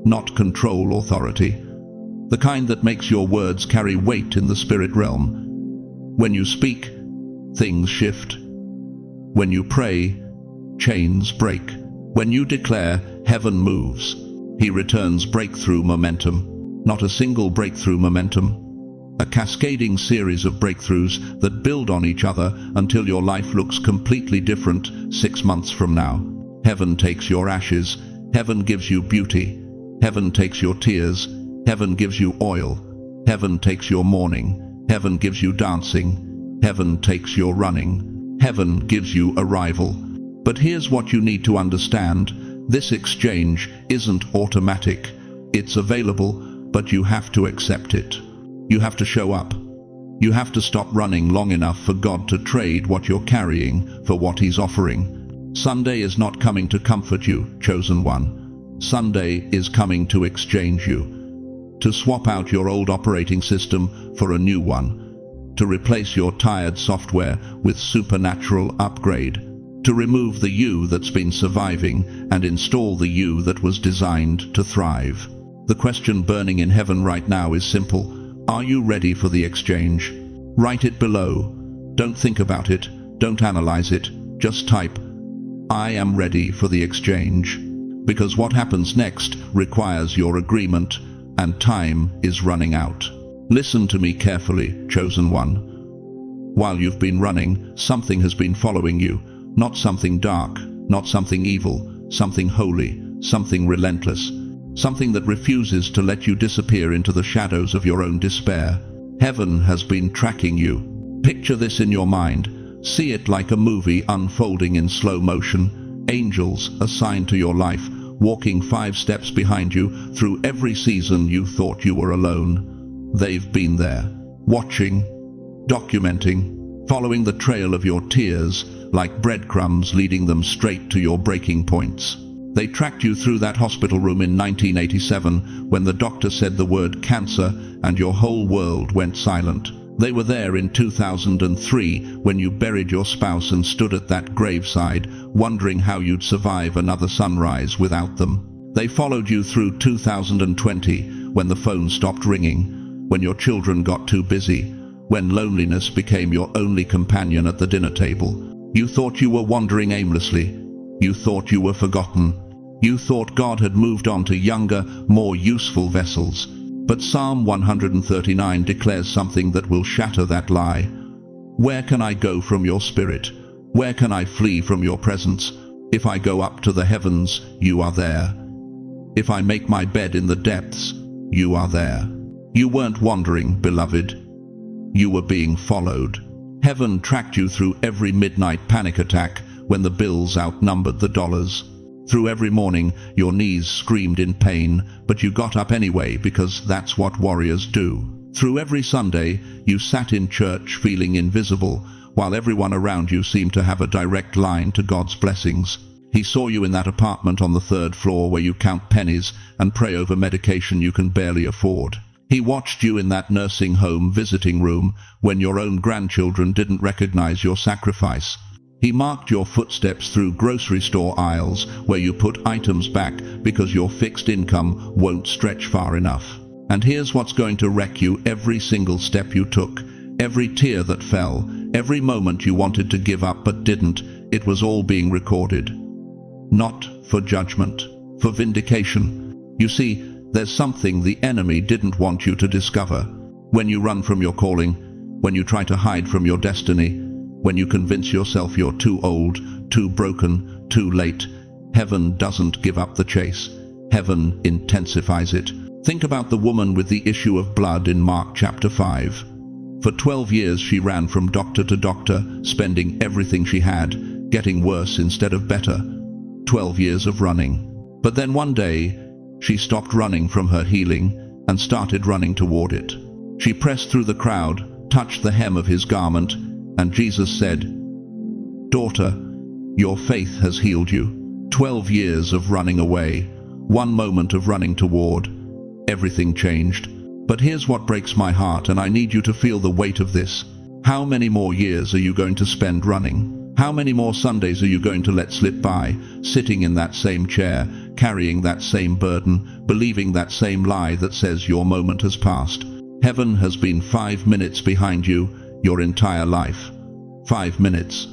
not control authority. The kind that makes your words carry weight in the spirit realm. When you speak, things shift. When you pray, chains break. When you declare, heaven moves. He returns breakthrough momentum. Not a single breakthrough momentum. A cascading series of breakthroughs that build on each other until your life looks completely different 6 months from now. Heaven takes your ashes. Heaven gives you beauty. Heaven takes your tears. Heaven gives you oil. Heaven takes your mourning. Heaven gives you dancing. Heaven takes your running. Heaven gives you arrival. But here's what you need to understand. This exchange isn't automatic. It's available, but you have to accept it. You have to show up. You have to stop running long enough for God to trade what you're carrying for what He's offering. Sunday is not coming to comfort you, chosen one. Sunday is coming to exchange you. To swap out your old operating system for a new one. To replace your tired software with supernatural upgrade. To remove the you that's been surviving and install the you that was designed to thrive. The question burning in heaven right now is simple. Are you ready for the exchange? Write it below. Don't think about it. Don't analyze it. Just type, I am ready for the exchange. Because what happens next requires your agreement, and time is running out. Listen to me carefully, chosen one. While you've been running, something has been following you. Not something dark, not something evil, something holy, something relentless. Something that refuses to let you disappear into the shadows of your own despair. Heaven has been tracking you. Picture this in your mind. See it like a movie unfolding in slow motion. Angels assigned to your life, walking 5 steps behind you through every season you thought you were alone. They've been there, watching, documenting, following the trail of your tears, like breadcrumbs leading them straight to your breaking points. They tracked you through that hospital room in 1987 when the doctor said the word cancer and your whole world went silent. They were there in 2003 when you buried your spouse and stood at that graveside, wondering how you'd survive another sunrise without them. They followed you through 2020 when the phone stopped ringing, when your children got too busy, when loneliness became your only companion at the dinner table. You thought you were wandering aimlessly. You thought you were forgotten. You thought God had moved on to younger, more useful vessels. But Psalm 139 declares something that will shatter that lie. Where can I go from your spirit? Where can I flee from your presence? If I go up to the heavens, you are there. If I make my bed in the depths, you are there. You weren't wandering, beloved. You were being followed. Heaven tracked you through every midnight panic attack when the bills outnumbered the dollars. Through every morning, your knees screamed in pain, but you got up anyway because that's what warriors do. Through every Sunday, you sat in church feeling invisible, while everyone around you seemed to have a direct line to God's blessings. He saw you in that apartment on the 3rd floor where you count pennies and pray over medication you can barely afford. He watched you in that nursing home visiting room when your own grandchildren didn't recognize your sacrifice. He marked your footsteps through grocery store aisles where you put items back because your fixed income won't stretch far enough. And here's what's going to wreck you: every single step you took, every tear that fell, every moment you wanted to give up but didn't, it was all being recorded. Not for judgment, for vindication. You see, there's something the enemy didn't want you to discover. When you run from your calling, when you try to hide from your destiny, when you convince yourself you're too old, too broken, too late, heaven doesn't give up the chase. Heaven intensifies it. Think about the woman with the issue of blood in Mark chapter 5. For 12 years she ran from doctor to doctor, spending everything she had, getting worse instead of better. 12 years of running. But then one day, she stopped running from her healing and started running toward it. She pressed through the crowd, touched the hem of his garment, and Jesus said, "Daughter, your faith has healed you." 12 years of running away, one moment of running toward. Everything changed. But here's what breaks my heart, and I need you to feel the weight of this. How many more years are you going to spend running? How many more Sundays are you going to let slip by, sitting in that same chair, carrying that same burden, believing that same lie that says your moment has passed? Heaven has been 5 minutes behind you your entire life. 5 minutes.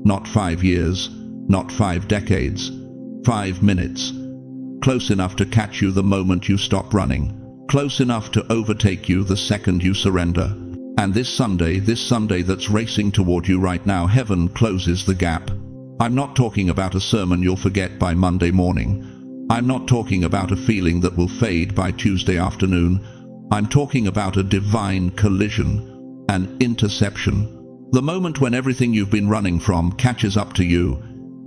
Not 5 years, not 5 decades. 5 minutes. Close enough to catch you the moment you stop running. close enough to overtake you the second you surrender. And this Sunday that's racing toward you right now, heaven closes the gap. I'm not talking about a sermon you'll forget by Monday morning. I'm not talking about a feeling that will fade by Tuesday afternoon. I'm talking about a divine collision, an interception. The moment when everything you've been running from catches up to you,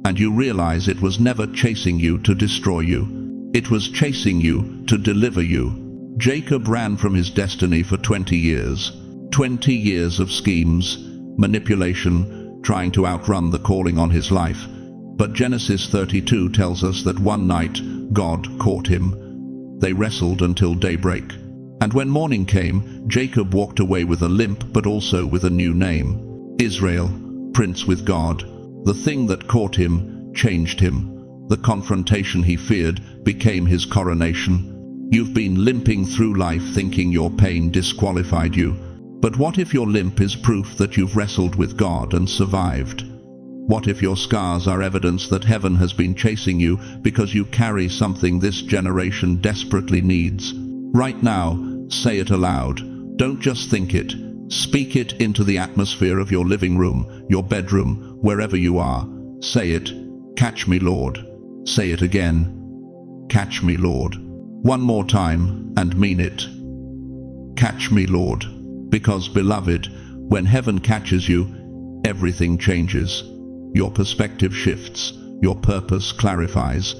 and you realize it was never chasing you to destroy you. It was chasing you to deliver you. Jacob ran from his destiny for 20 years. 20 years of schemes, manipulation, trying to outrun the calling on his life. But Genesis 32 tells us that one night God caught him. They wrestled until daybreak. And when morning came, Jacob walked away with a limp, but also with a new name. Israel, Prince with God. The thing that caught him changed him. The confrontation he feared became his coronation. You've been limping through life thinking your pain disqualified you. But what if your limp is proof that you've wrestled with God and survived? What if your scars are evidence that heaven has been chasing you because you carry something this generation desperately needs? Right now, say it aloud. Don't just think it. Speak it into the atmosphere of your living room, your bedroom, wherever you are. Say it. Catch me, Lord. Say it again. Catch me, Lord. One more time, and mean it. Catch me, Lord. Because, beloved, when heaven catches you, everything changes. Your perspective shifts. Your purpose clarifies.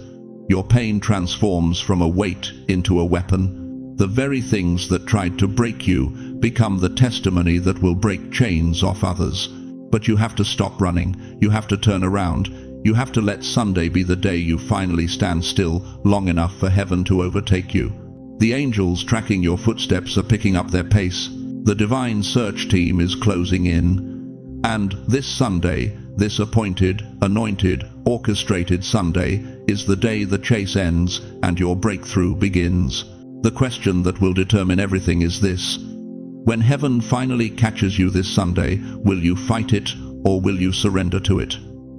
Your pain transforms from a weight into a weapon. The very things that tried to break you become the testimony that will break chains off others. But you have to stop running. You have to turn around. You have to let Sunday be the day you finally stand still long enough for heaven to overtake you. The angels tracking your footsteps are picking up their pace. The divine search team is closing in. And this Sunday, this appointed, anointed, orchestrated Sunday, is the day the chase ends and your breakthrough begins. The question that will determine everything is this: when heaven finally catches you this Sunday, will you fight it or will you surrender to it?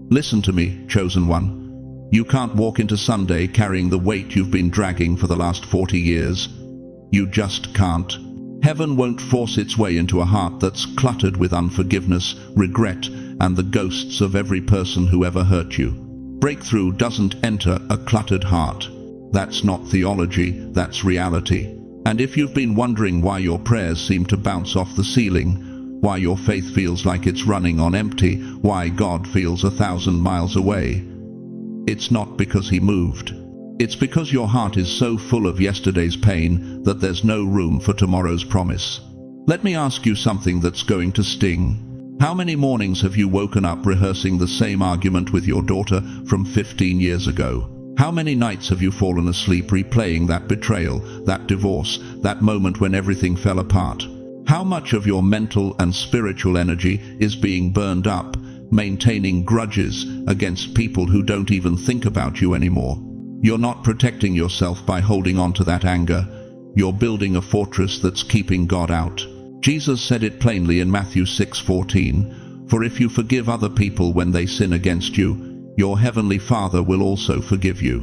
Listen to me, chosen one. You can't walk into Sunday carrying the weight you've been dragging for the last 40 years. You just can't. Heaven won't force its way into a heart that's cluttered with unforgiveness, regret, and the ghosts of every person who ever hurt you. Breakthrough doesn't enter a cluttered heart. That's not theology, that's reality. And if you've been wondering why your prayers seem to bounce off the ceiling, why your faith feels like it's running on empty, why God feels 1,000 miles away, it's not because he moved. It's because your heart is so full of yesterday's pain that there's no room for tomorrow's promise. Let me ask you something that's going to sting. How many mornings have you woken up rehearsing the same argument with your daughter from 15 years ago? How many nights have you fallen asleep replaying that betrayal, that divorce, that moment when everything fell apart? How much of your mental and spiritual energy is being burned up, maintaining grudges against people who don't even think about you anymore? You're not protecting yourself by holding on to that anger. You're building a fortress that's keeping God out. Jesus said it plainly in Matthew 6:14, "For if you forgive other people when they sin against you, your heavenly Father will also forgive you."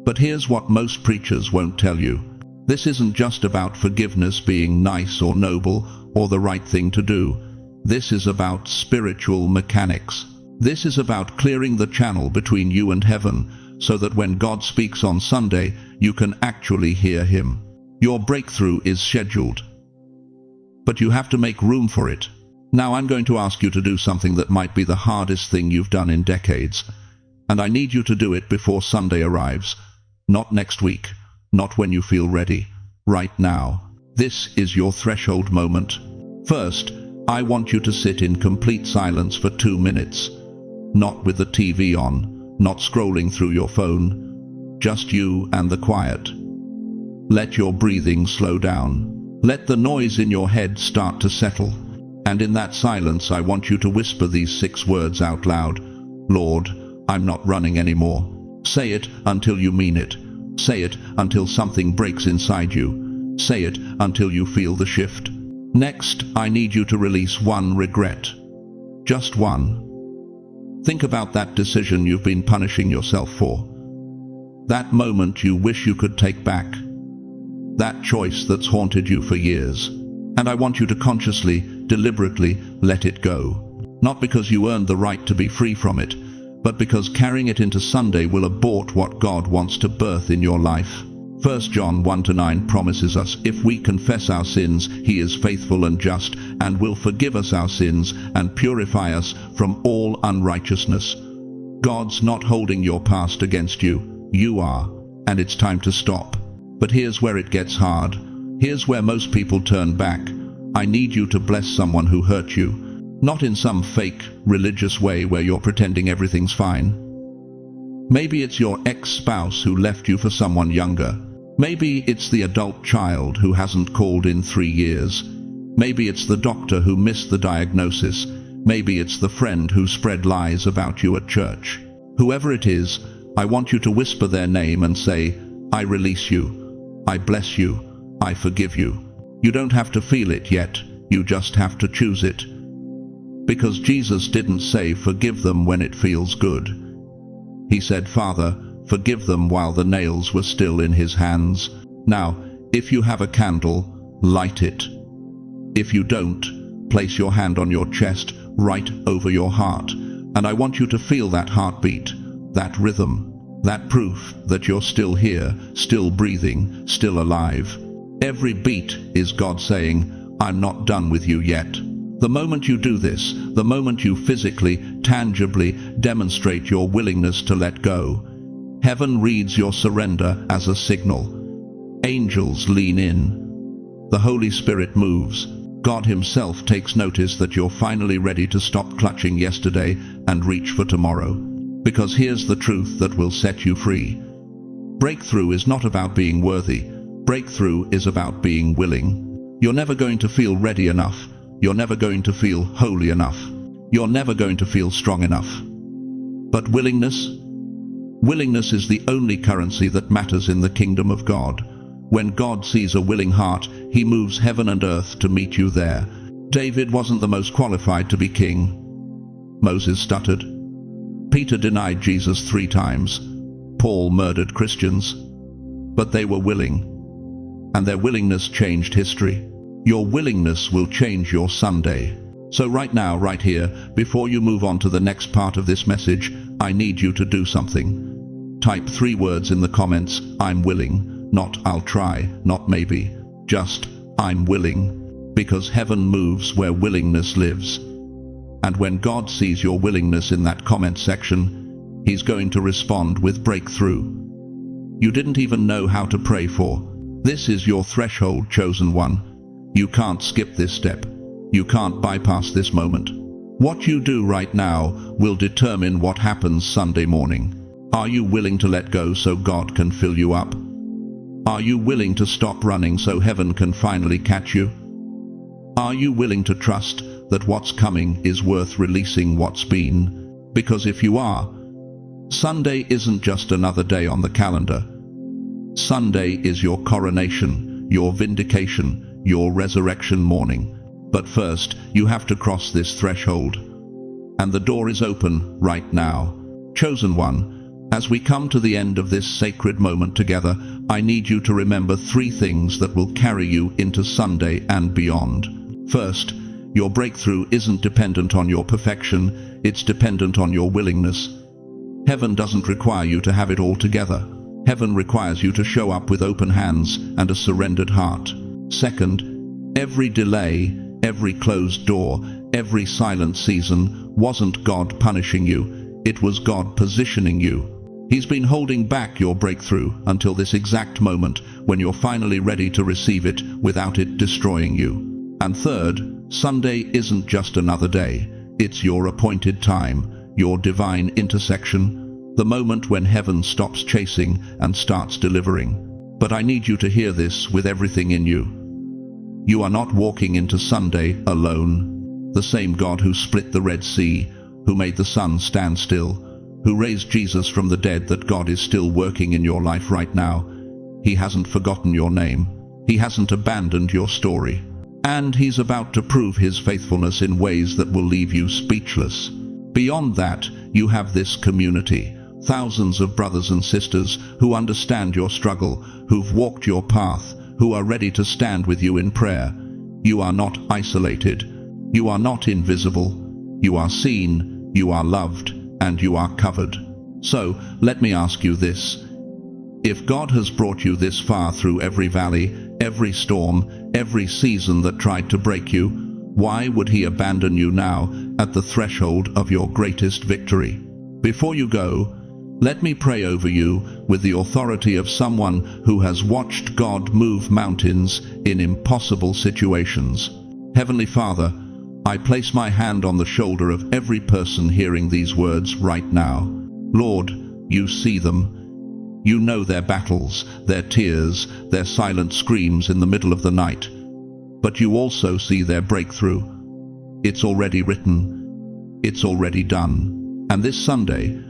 But here's what most preachers won't tell you. This isn't just about forgiveness being nice or noble or the right thing to do. This is about spiritual mechanics. This is about clearing the channel between you and heaven, so that when God speaks on Sunday, you can actually hear him. Your breakthrough is scheduled, but you have to make room for it. Now I'm going to ask you to do something that might be the hardest thing you've done in decades, and I need you to do it before Sunday arrives. Not next week, not when you feel ready, right now. This is your threshold moment. First, I want you to sit in complete silence for 2 minutes, not with the TV on, not scrolling through your phone, just you and the quiet. Let your breathing slow down. Let the noise in your head start to settle. And in that silence, I want you to whisper these 6 words out loud. Lord, I'm not running anymore. Say it until you mean it. Say it until something breaks inside you. Say it until you feel the shift. Next, I need you to release one regret. Just one. Think about that decision you've been punishing yourself for. That moment you wish you could take back. That choice that's haunted you for years. And I want you to consciously, deliberately let it go. Not because you earned the right to be free from it, but because carrying it into Sunday will abort what God wants to birth in your life. 1 John 1-9 promises us, if we confess our sins, He is faithful and just, and will forgive us our sins and purify us from all unrighteousness. God's not holding your past against you. You are, and it's time to stop. But here's where it gets hard. Here's where most people turn back. I need you to bless someone who hurt you. Not in some fake, religious way where you're pretending everything's fine. Maybe it's your ex-spouse who left you for someone younger. Maybe it's the adult child who hasn't called in 3 years. Maybe it's the doctor who missed the diagnosis. Maybe it's the friend who spread lies about you at church. Whoever it is, I want you to whisper their name and say, I release you. I bless you. I forgive you. You don't have to feel it yet. You just have to choose it. Because Jesus didn't say forgive them when it feels good. He said, Father, forgive them while the nails were still in His hands. Now, if you have a candle, light it. If you don't, place your hand on your chest, right over your heart. And I want you to feel that heartbeat, that rhythm, that proof that you're still here, still breathing, still alive. Every beat is God saying, I'm not done with you yet. The moment you do this, the moment you physically, tangibly demonstrate your willingness to let go, heaven reads your surrender as a signal. Angels lean in. The Holy Spirit moves. God Himself takes notice that you're finally ready to stop clutching yesterday and reach for tomorrow. Because here's the truth that will set you free. Breakthrough is not about being worthy. Breakthrough is about being willing. You're never going to feel ready enough. You're never going to feel holy enough. You're never going to feel strong enough. But willingness? Willingness is the only currency that matters in the kingdom of God. When God sees a willing heart, He moves heaven and earth to meet you there. David wasn't the most qualified to be king. Moses stuttered. Peter denied Jesus 3 times. Paul murdered Christians. But they were willing. And their willingness changed history. Your willingness will change your Sunday. So right now, right here, before you move on to the next part of this message, I need you to do something. Type 3 words in the comments, I'm willing, not I'll try, not maybe, just I'm willing, because heaven moves where willingness lives. And when God sees your willingness in that comment section, He's going to respond with breakthrough. You didn't even know how to pray for. This is your threshold, chosen one. You can't skip this step. You can't bypass this moment. What you do right now will determine what happens Sunday morning. Are you willing to let go so God can fill you up? Are you willing to stop running so heaven can finally catch you? Are you willing to trust that what's coming is worth releasing what's been? Because if you are, Sunday isn't just another day on the calendar. Sunday is your coronation, your vindication, your resurrection morning. But first, you have to cross this threshold. And the door is open right now. Chosen one, as we come to the end of this sacred moment together, I need you to remember 3 things that will carry you into Sunday and beyond. First, your breakthrough isn't dependent on your perfection, it's dependent on your willingness. Heaven doesn't require you to have it all together. Heaven requires you to show up with open hands and a surrendered heart. Second, every delay, every closed door, every silent season wasn't God punishing you. It was God positioning you. He's been holding back your breakthrough until this exact moment when you're finally ready to receive it without it destroying you. And third, Sunday isn't just another day. It's your appointed time, your divine intersection, the moment when heaven stops chasing and starts delivering. But I need you to hear this with everything in you. You are not walking into Sunday alone. The same God who split the Red Sea, who made the sun stand still, who raised Jesus from the dead, that God is still working in your life right now. He hasn't forgotten your name. He hasn't abandoned your story. And He's about to prove His faithfulness in ways that will leave you speechless. Beyond that, you have this community. Thousands of brothers and sisters who understand your struggle, who've walked your path, who are ready to stand with you in prayer. You are not isolated. You are not invisible. You are seen, you are loved, and you are covered. So, let me ask you this. If God has brought you this far through every valley, every storm, every season that tried to break you, why would He abandon you now at the threshold of your greatest victory? Before you go, let me pray over you with the authority of someone who has watched God move mountains in impossible situations. Heavenly Father, I place my hand on the shoulder of every person hearing these words right now. Lord, you see them. You know their battles, their tears, their silent screams in the middle of the night. But you also see their breakthrough. It's already written. It's already done. And this Sunday,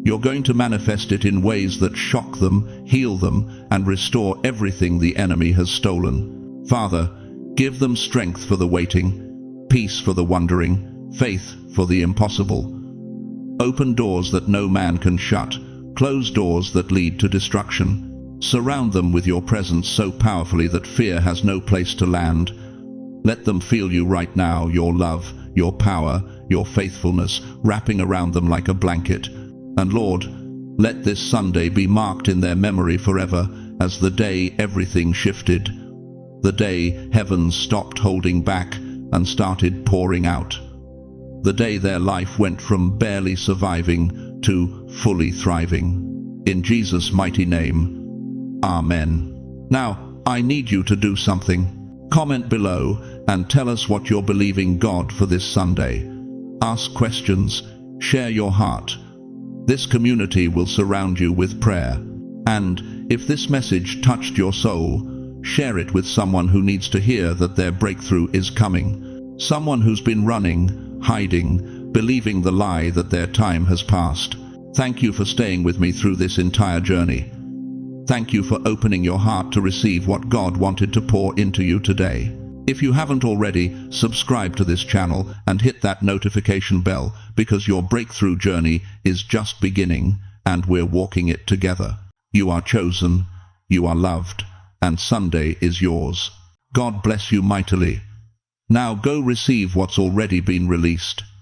you're going to manifest it in ways that shock them, heal them, and restore everything the enemy has stolen. Father, give them strength for the waiting, peace for the wondering, faith for the impossible. Open doors that no man can shut, close doors that lead to destruction. Surround them with your presence so powerfully that fear has no place to land. Let them feel you right now, your love, your power, your faithfulness, wrapping around them like a blanket. And Lord, let this Sunday be marked in their memory forever as the day everything shifted, the day heaven stopped holding back and started pouring out, the day their life went from barely surviving to fully thriving. In Jesus' mighty name, Amen. Now, I need you to do something. Comment below and tell us what you're believing God for this Sunday. Ask questions, share your heart. This community will surround you with prayer. And if this message touched your soul, share it with someone who needs to hear that their breakthrough is coming. Someone who's been running, hiding, believing the lie that their time has passed. Thank you for staying with me through this entire journey. Thank you for opening your heart to receive what God wanted to pour into you today. If you haven't already, subscribe to this channel and hit that notification bell, because your breakthrough journey is just beginning and we're walking it together. You are chosen, you are loved, and Sunday is yours. God bless you mightily. Now go receive what's already been released.